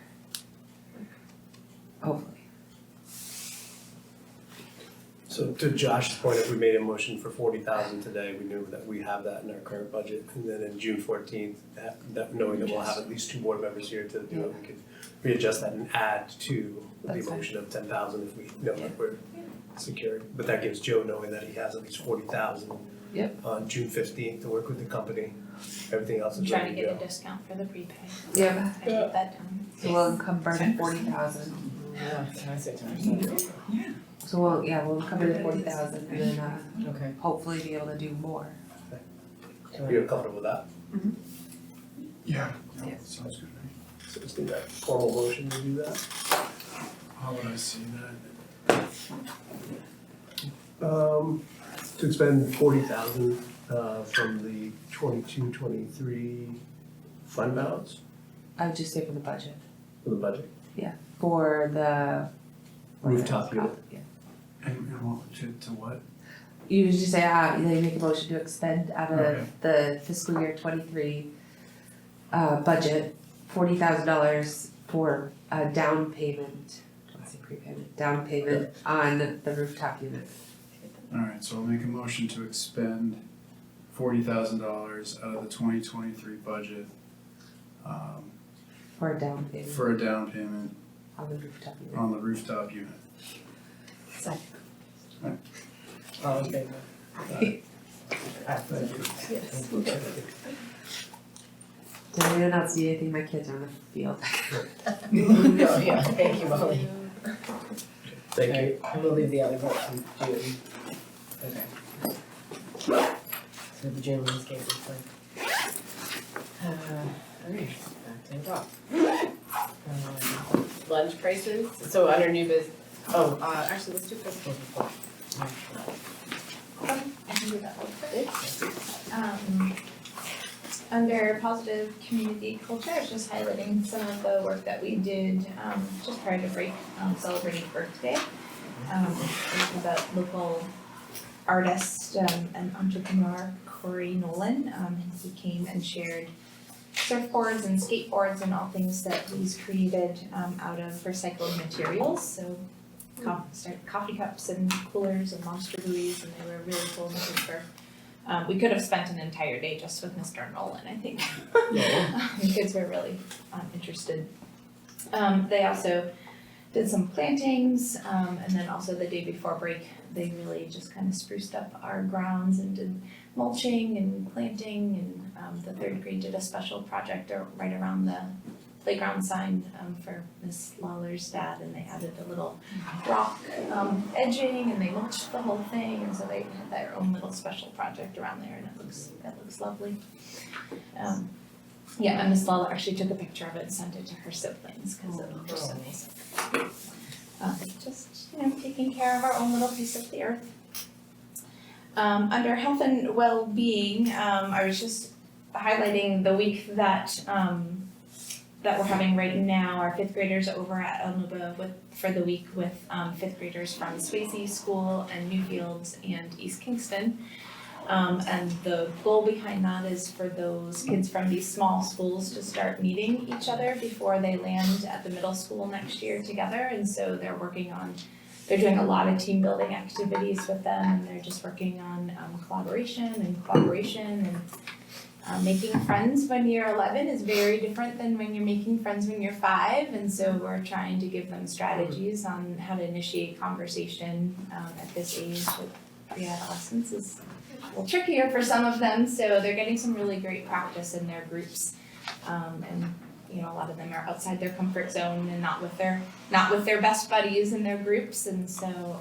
Hopefully. So to Josh's point, if we made a motion for 40,000 today, we knew that we have that in our current budget. And then in June 14th, that knowing that we'll have at least 2 board members here to do it, we could readjust that and add to the That's fine. motion of 10,000 if we know that we're secured. But that gives Joe knowing that he has at least 40,000 Yep. on June 15th to work with the company. Everything else I'm is trying ready to to get a go. discount for the prepay. Yeah. I get that done. So we'll encumber 40,000. Yeah, I say 10%. So we'll cover the 40,000 and then Okay. hopefully be able to do more. You're comfortable with that? Yeah. Yeah. Sounds good. So let's do that formal motion to do that. How would I see that? To expend 40,000 from the 22-23 fund balance I would just say for the budget, for the budget. for the. Rooftop unit. Yeah. And what, to what? You would just say, they make a motion to expend out Okay. of the fiscal year 23 budget, $40,000 for a down payment, let's say prepayment, down payment on the rooftop unit. Alright, so I'll make a motion to expend $40,000 out of the 2023 budget, For a down payment for a down payment on the rooftop unit. on the rooftop unit. All in favor? Yes. Did anyone else see anything? My kids are in the field. No, yeah, thank you, Molly. Thank you. Alright, and we'll leave the other vote to June. Okay. So the June ones came this way. Alright, back to the top. Lunch prices, so under new business, actually, let's do fiscal report. I can do that real quick. Under positive community culture, I was just highlighting some of the work that we did, just prior to break, celebrating Earth Day. This was a local artist, and entrepreneur, Corey Nolan, and he came and shared surfboards and skateboards and all things that he's created, out of recycled materials, so coffee cups and coolers and monster buoys, and they were really cool and super. We could have spent an entire day just with Mr. Nolan, I think. The kids were really interested. They also did some plantings, and then also the day before break, they really just kind of spruced up our grounds and did mulching and planting, and the third grade did a special project right around the playground sign for Miss Lawler's dad, and they added a little rock edging, and they mulched the whole thing, and so they had their own little special project around there, and it looks lovely. Yeah, and Miss Lawler actually took a picture of it and sent it to her siblings because it looked so nice. Just taking care of our own little piece of the earth. Under health and well-being, I was just highlighting the week that we're having right now. Our fifth graders over at El Nuba for the week with fifth graders from Swayze School and Newfields and East Kingston. And the goal behind that is for those kids from these small schools to start meeting each other before they land at the middle school next year together. And so they're doing a lot of team building activities with them, and they're just working on collaboration and cooperation, and making friends when you're 11 is very different than when you're making friends when you're 5, and so we're trying to give them strategies on how to initiate conversation at this age with pre-adolescence is a little trickier for some of them, so they're getting some really great practice in their groups, and a lot of them are outside their comfort zone and not with their best buddies in their groups, and so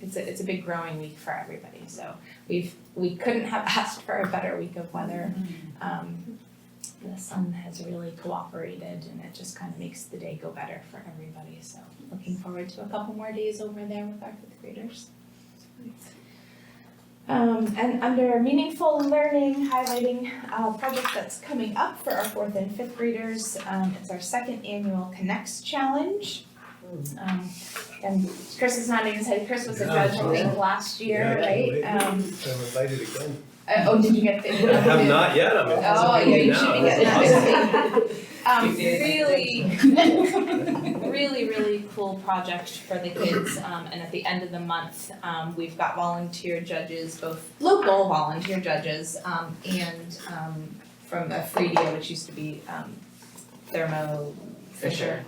it's a big growing week for everybody. So we couldn't have asked for a better week of weather. The sun has really cooperated, and it just kind of makes the day go better for everybody. So looking forward to a couple more days over there with our fifth graders. And under meaningful learning, highlighting a project that's coming up for our 4th and 5th graders. It's our 2nd annual Connects Challenge. And Chris is nodding his head. Chris was a judge, I think, last year, right? I'm invited again. Oh, did you get the? I have not yet, I'm Oh, yeah, you should be getting that. Really cool project for the kids, and at the end of the month, we've got volunteer judges, both local volunteer judges, and from Freedia, which used to be Thermo Fisher.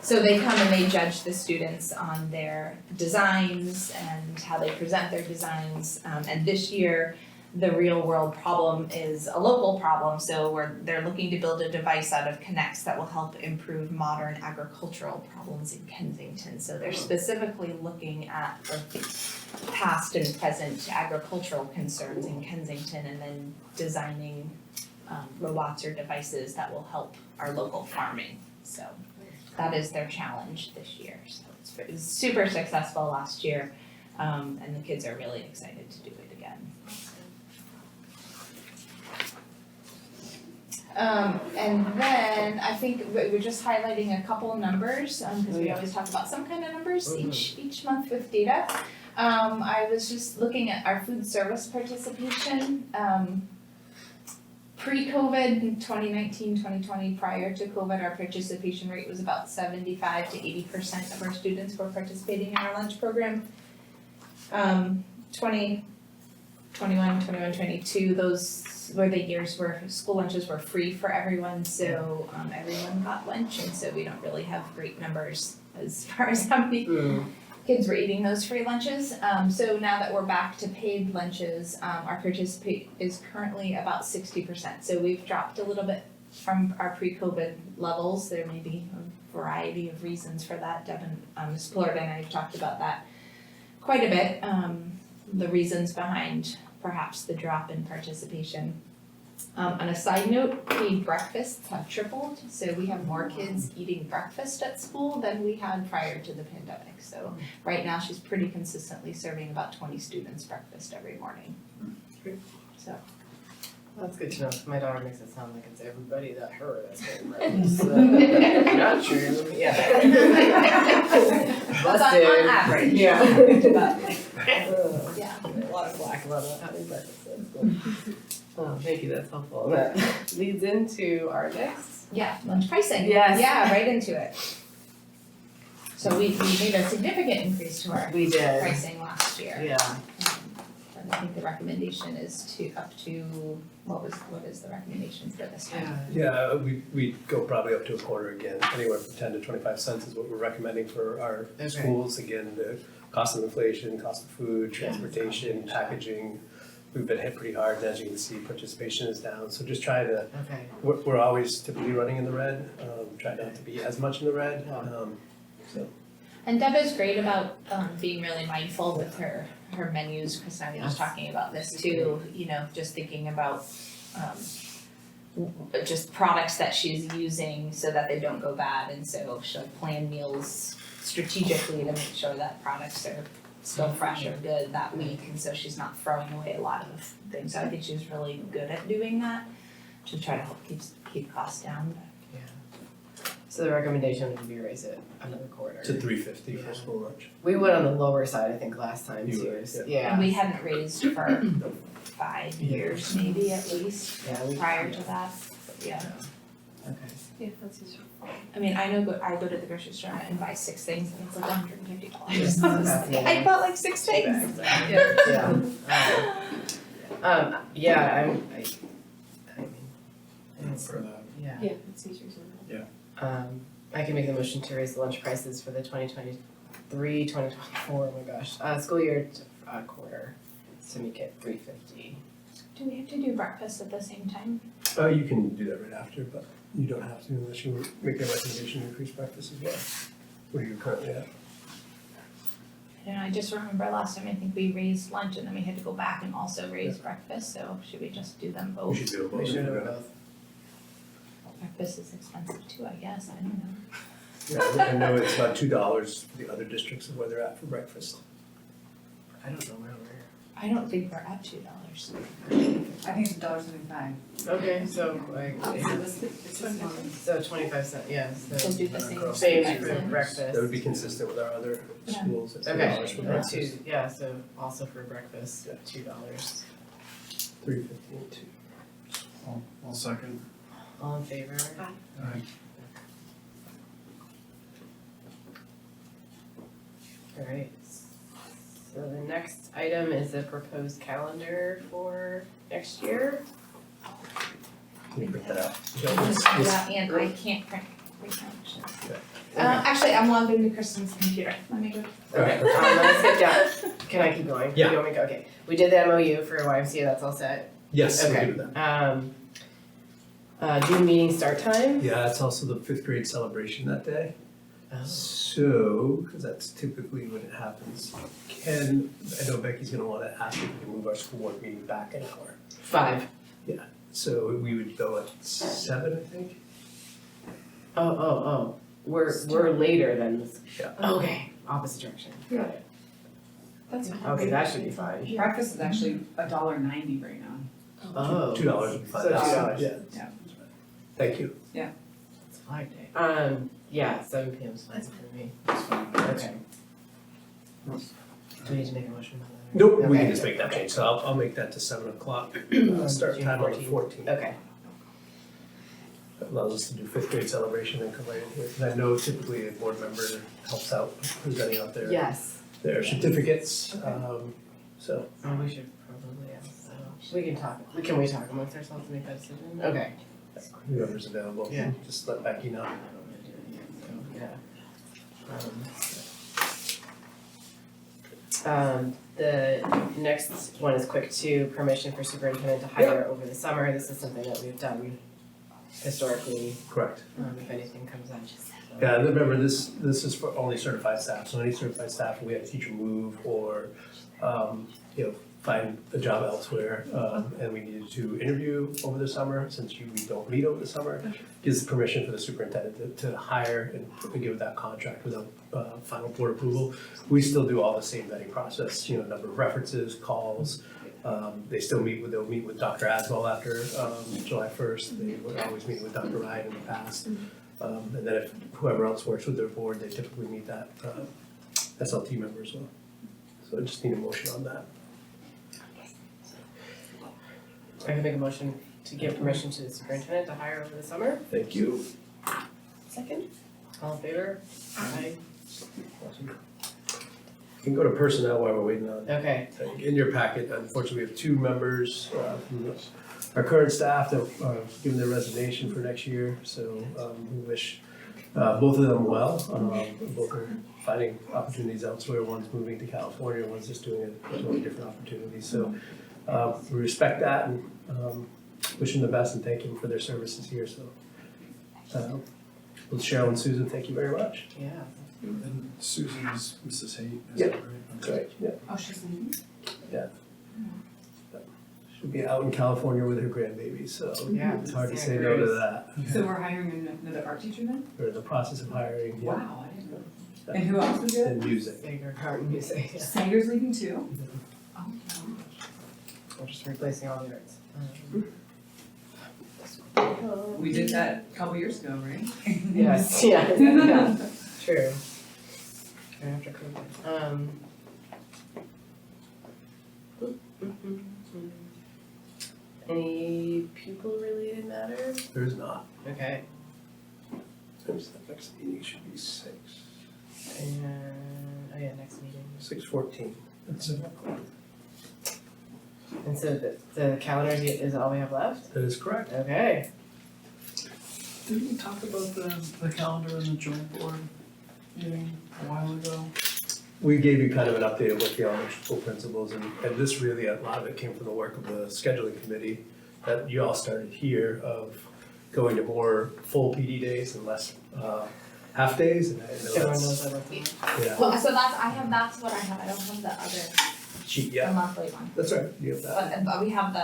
So they come and they judge the students on their designs and how they present their designs, and this year, the real world problem is a local problem, so they're looking to build a device out of Connects that will help improve modern agricultural problems in Kensington. So they're specifically looking at the past and present agricultural concerns in Kensington and then designing robots or devices that will help our local farming. So that is their challenge this year. So it was super successful last year, and the kids are really excited to do it again. And then I think we're just highlighting a couple numbers, because we always talk about some kind of numbers each month with data. I was just looking at our food service participation. Pre-COVID, 2019, 2020, prior to COVID, our participation rate was about 75 to 80% of our students were participating in our lunch program. 21, 22, those were the years where school lunches were free for everyone, so everyone got lunch, and so we don't really have great numbers as far as how many kids were eating those free lunches. So now that we're back to paid lunches, our participate is currently about 60%. So we've dropped a little bit from our pre-COVID levels. There may be a variety of reasons for that. Devin, Ms. Plord and I have talked about that quite a bit. The reasons behind perhaps the drop in participation. On a side note, paid breakfasts have tripled, so we have more kids eating breakfast at school than we had prior to the pandemic. So right now, she's pretty consistently serving about 20 students breakfast every morning. Great. So. That's good to know. My daughter makes it sound like it's everybody that her that's getting breakfast. Not true, yeah. That's on average. Yeah. Yeah. A lot of flack about not having breakfast, that's cool. Oh, thank you, that's helpful. That leads into our next. Yeah, lunch pricing. Yes. Yeah, right into it. So we made a significant increase to our We did. pricing last year. Yeah. And I think the recommendation is up to, what is the recommendation for this time? Yeah, we go probably up to a quarter again, anywhere from 10 to 25 cents is what we're recommending for our schools. Again, the cost of inflation, cost of food, transportation, packaging, we've been hit pretty hard, and as you can see, participation is down. So just trying to, we're always typically running in the red, try not to be as much in the red, so. And Deb is great about being really mindful with her menus. Chris and I were just talking about this too, just thinking about just products that she's using so that they don't go bad, and so she'll plan meals strategically to make sure that products are still fresh or good that week, and so she's not throwing away a lot of things. So I think she's really good at doing that to try to help keep costs down. So the recommendation would be raise it another quarter. To $3.50 for school lunch. We went on the lower side, I think, last time You too. were, And we hadn't raised for 5 years maybe at least prior to that, but yeah. Okay. Yeah, that's useful. I mean, I go to the grocery store and buy 6 things and it's like $150. I bought like 6 things. I mean, For that. yeah. Yeah, it seems reasonable. I can make the motion to raise the lunch prices for the 2023, 2024, oh my gosh, school year quarter to make it $3.50. Do we have to do breakfast at the same time? You can do that right after, but you don't have to unless you make a recommendation to increase breakfast as well. What are you currently at? I just remember last time I think we raised lunch and then we had to go back and also raise breakfast, so should we just do them We both? should do it both. We should do both. Breakfast is expensive too, I guess, I don't know. Yeah, I know it's about $2 for the other districts of where they're at for breakfast. I don't know where we're. I don't think we're at $2. I think it's $1.75. Okay, so like, It's just one. so 25 cents, yeah, So so do the same. same for breakfast. That would be consistent with our other Yeah. schools at Okay, $2 for breakfast. yeah, so also for breakfast, Yeah. $2. $3.15 too. I'll second. All in favor? Aye. Alright, so the next item is the proposed calendar for next year. Can you print that out? Yeah, and I can't print. Okay. Actually, I'm logged into Kristen's computer. Let me go. Okay, let's get down. Can I keep going? Yeah. You want me to go? Okay, we did the MOU for YMCA, that's all set. Yes, we Okay. can do that. June meeting start time? Yeah, it's also the 5th grade celebration that day. Oh. So, because that's typically when it happens, I know Becky's gonna wanna ask if we can move our school board meeting back an hour. 5. So we would go at 7, I think. Oh. We're later than this. Yeah. Okay, opposite direction. Got it. That's fine. Okay, that should be fine. Breakfast is actually $1.90 right now. Oh. $2.05. So $2. Yeah. Yeah. Thank you. It's Flag Day. Yeah, 7 p.m. is fine for me. That's fine. Okay. Do we need to make a motion about that? Nope, we Okay. can just make that change, so I'll make that to 7 o'clock, start June time on the 14th. 14th. Okay. That allows us to do 5th grade celebration and come right in here, and I know typically a board member helps out presenting out Yes. their certificates, so. Oh, we should probably ask, we can talk, can we talk amongst ourselves to make that decision? Okay. Whoever's available, Yeah. just let Becky know. I don't wanna do it yet, so, yeah. The next one is quick too, permission for superintendent to hire over the summer. This is something that we've done historically, Correct. if anything comes up. So. Yeah, and remember, this is for only certified staff, so any certified staff, we have a teacher move or, find a job elsewhere, and we needed to interview over the summer, since we don't meet over the summer, gives permission for the superintendent to hire and give that contract without final board approval. We still do all the same vetting process, number of references, calls. They'll meet with Dr. Aswell after July 1st. They were always meeting with Dr. Ryan in the past. And then if whoever else works with their board, they typically meet that SLT member as well. So I just need a motion on that. I can make a motion to give permission to the superintendent to hire over the summer. Thank you. Second. All in favor? Aye. You can go to personnel while we're waiting on. Okay. In your packet, unfortunately, we have 2 members from our current staff that are giving their resignation for next year. So we wish both of them well. Both are finding opportunities elsewhere. One's moving to California, one's just doing a totally different opportunity. So we respect that and wish them the best and thank them for their services here. So with Cheryl and Susan, thank you very much. Yeah. And Susan's Mrs. Haight, is Yeah. that right? That's right, yeah. Oh, she's leaving? She'll be out in California with her grandbaby, so Yeah. it's hard to say no to that. So we're hiring another art teacher then? We're in the process of hiring, yeah, Wow, I didn't know. And who else is it? and music. Sager Carton Music. Yeah. Sanger's leaving too? Oh, We're just replacing all the arts. we did that a couple years ago, right? Yes, yeah, true. Right after COVID. Any pupil related matters? There's not. Okay. There's the next meeting should be 6. And, oh yeah, next meeting. 6:14. That's it. And so the calendar is all we have left? That is correct. Okay. Didn't we talk about the calendar in the joint board meeting a while ago? We gave you kind of an update of what the elementary school principals, and this really, a lot of it came from the work of the scheduling committee that you all started here of going to more full PD days and less half days, and I know Everyone knows that's, that that's yeah, Well, so that's what I have. I don't have the other, cheat, the yeah, monthly one. that's right, you have that. But we have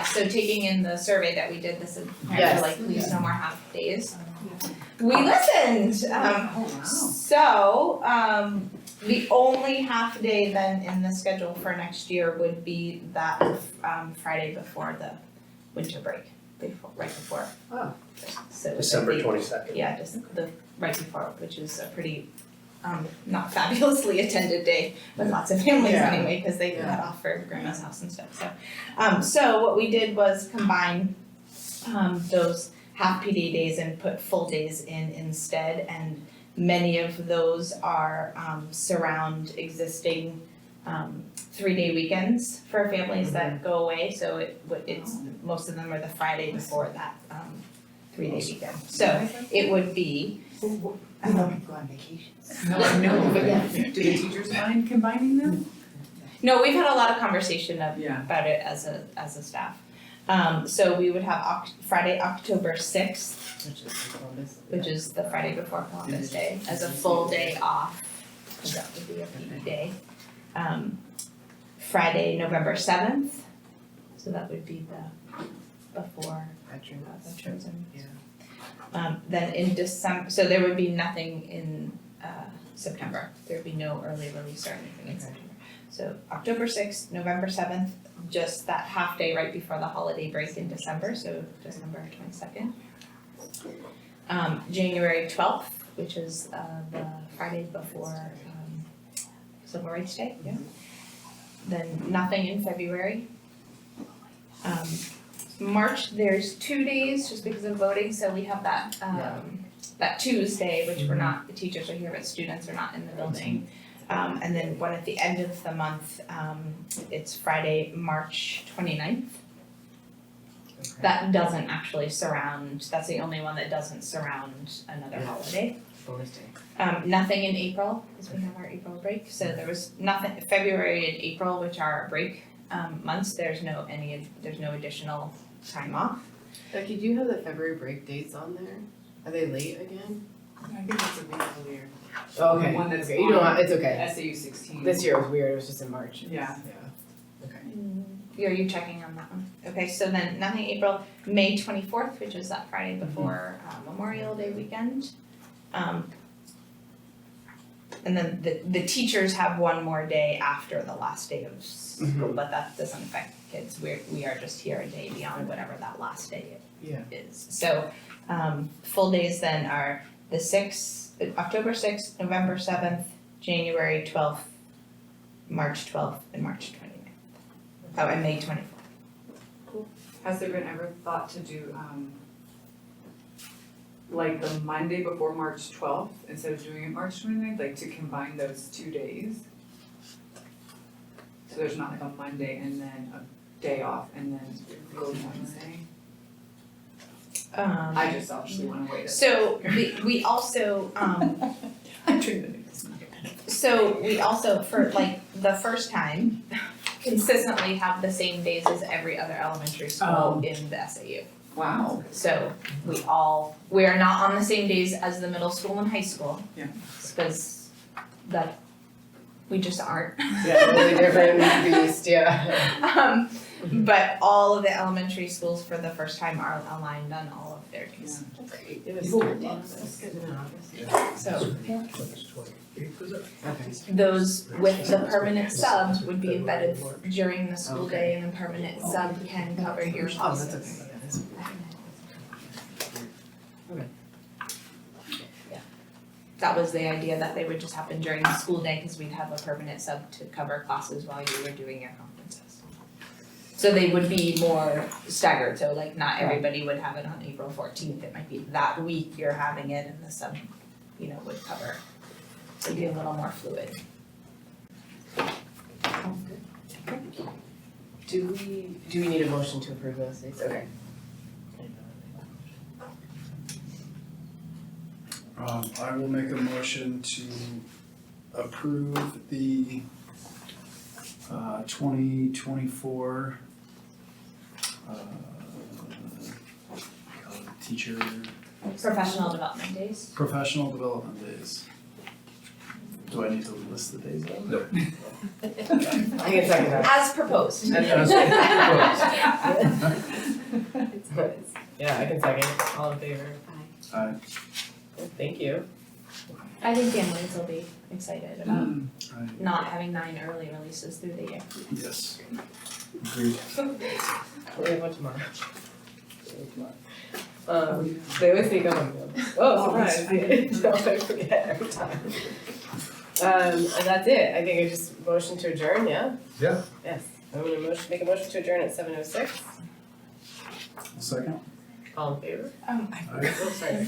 so taking in the survey that we did, this is Yes. like, please no more half days. We listened, Oh, wow. so, The only half day then in the schedule for next year would be that Friday before the winter break, right before. Oh. So it would December be- 22nd. Yeah, just the right before, which is a pretty not fabulously attended day with lots of families Yeah. anyway, because they head off for grandma's house and stuff. So what we did was combine those half PD days and put full days in instead, and many of those are surround existing 3-day weekends for families that go away. So it's most of them are the Friday before that 3-day weekend. So it would be. I love to go on vacations. No, I know, but do the teachers mind combining them? No, we've had a lot of conversation Yeah. about it as a staff. So we would have Friday, October 6th, Which is Columbus. which is the Friday before Columbus Day, as a full day off, because that would be a PD day. Friday, November 7th, so that would be the before veterans and. Then in December, so there would be nothing in September, there would be no early release or anything in September. So October 6th, November 7th, just that half day right before the holiday break in December, so December 22nd. January 12th, which is the Friday before Civil Rights Day, yeah. Then nothing in February. March, there's 2 days just because of voting, so we have that that Tuesday, which we're not, the teachers are here, but students are not in the building. And then one at the end of the month, it's Friday, March 29th. That doesn't actually surround, that's the only one that doesn't surround another holiday. Bonus day. Nothing in April, because we have our April break, so there was nothing, February and April, which are our break months, there's no additional time off. Becky, do you have the February break dates on there? Are they late again? I think it's a week earlier. Oh, okay. The one that's Okay, you know on what, it's okay. SAU 16. This year was weird, it was just in March. Yeah. Okay. Are you checking on that one? Okay, so then nothing April, May 24th, which is that Friday before Memorial Day weekend. And then the teachers have one more day after the last day of school, but that doesn't affect kids. We are just here a day beyond whatever that last day is. So full days then are the 6th, October 6th, November 7th, January 12th, March 12th, and March 29th. Oh, and May 24th. Has there been ever thought to do, like the Monday before March 12th, instead of doing it March 29th, like to combine those 2 days? So there's not like a Monday and then a day off and then go Wednesday? I just obviously wanna wait. So we also, I'm trying to make this make it. so we also, for like the first time, consistently have the same days as every other elementary school in the SAU. Wow. So we are not on the same days as the middle school and high school. Yeah. Because that, we just aren't. Yeah, really different beast, yeah. But all of the elementary schools for the first time are aligned on all of their days. Great. It was good. So Okay. those with the permanent subs would be embedded during the school day, and the permanent sub can cover your Oh, classes. that's okay. That's okay. That was the idea, that they would just happen during the school day, because we'd have a permanent sub to cover classes while you were doing your conferences. So they would be more staggered, so like not everybody would have it on April 14th, it might be that week you're having it and the sub, would cover. So it'd be a little more fluid. Do we need a motion to approve those dates? Okay. I will make a motion to approve the 2024 teacher Professional development days. professional development days. Do I need to list the days out? No. I can second that. As proposed. Yeah, I can second. All in favor? Aye. Thank you. I think families will be excited about Right. not having 9 early releases through the year. Yes. Agreed. We have one tomorrow. They always sneak up on me. Oh, surprise. Don't I forget every time. And that's it. I think I just motion to adjourn, yeah? Yeah. Yes. I'm gonna make a motion to adjourn at 7:06. Second? All in favor? Aye. Oh, sorry.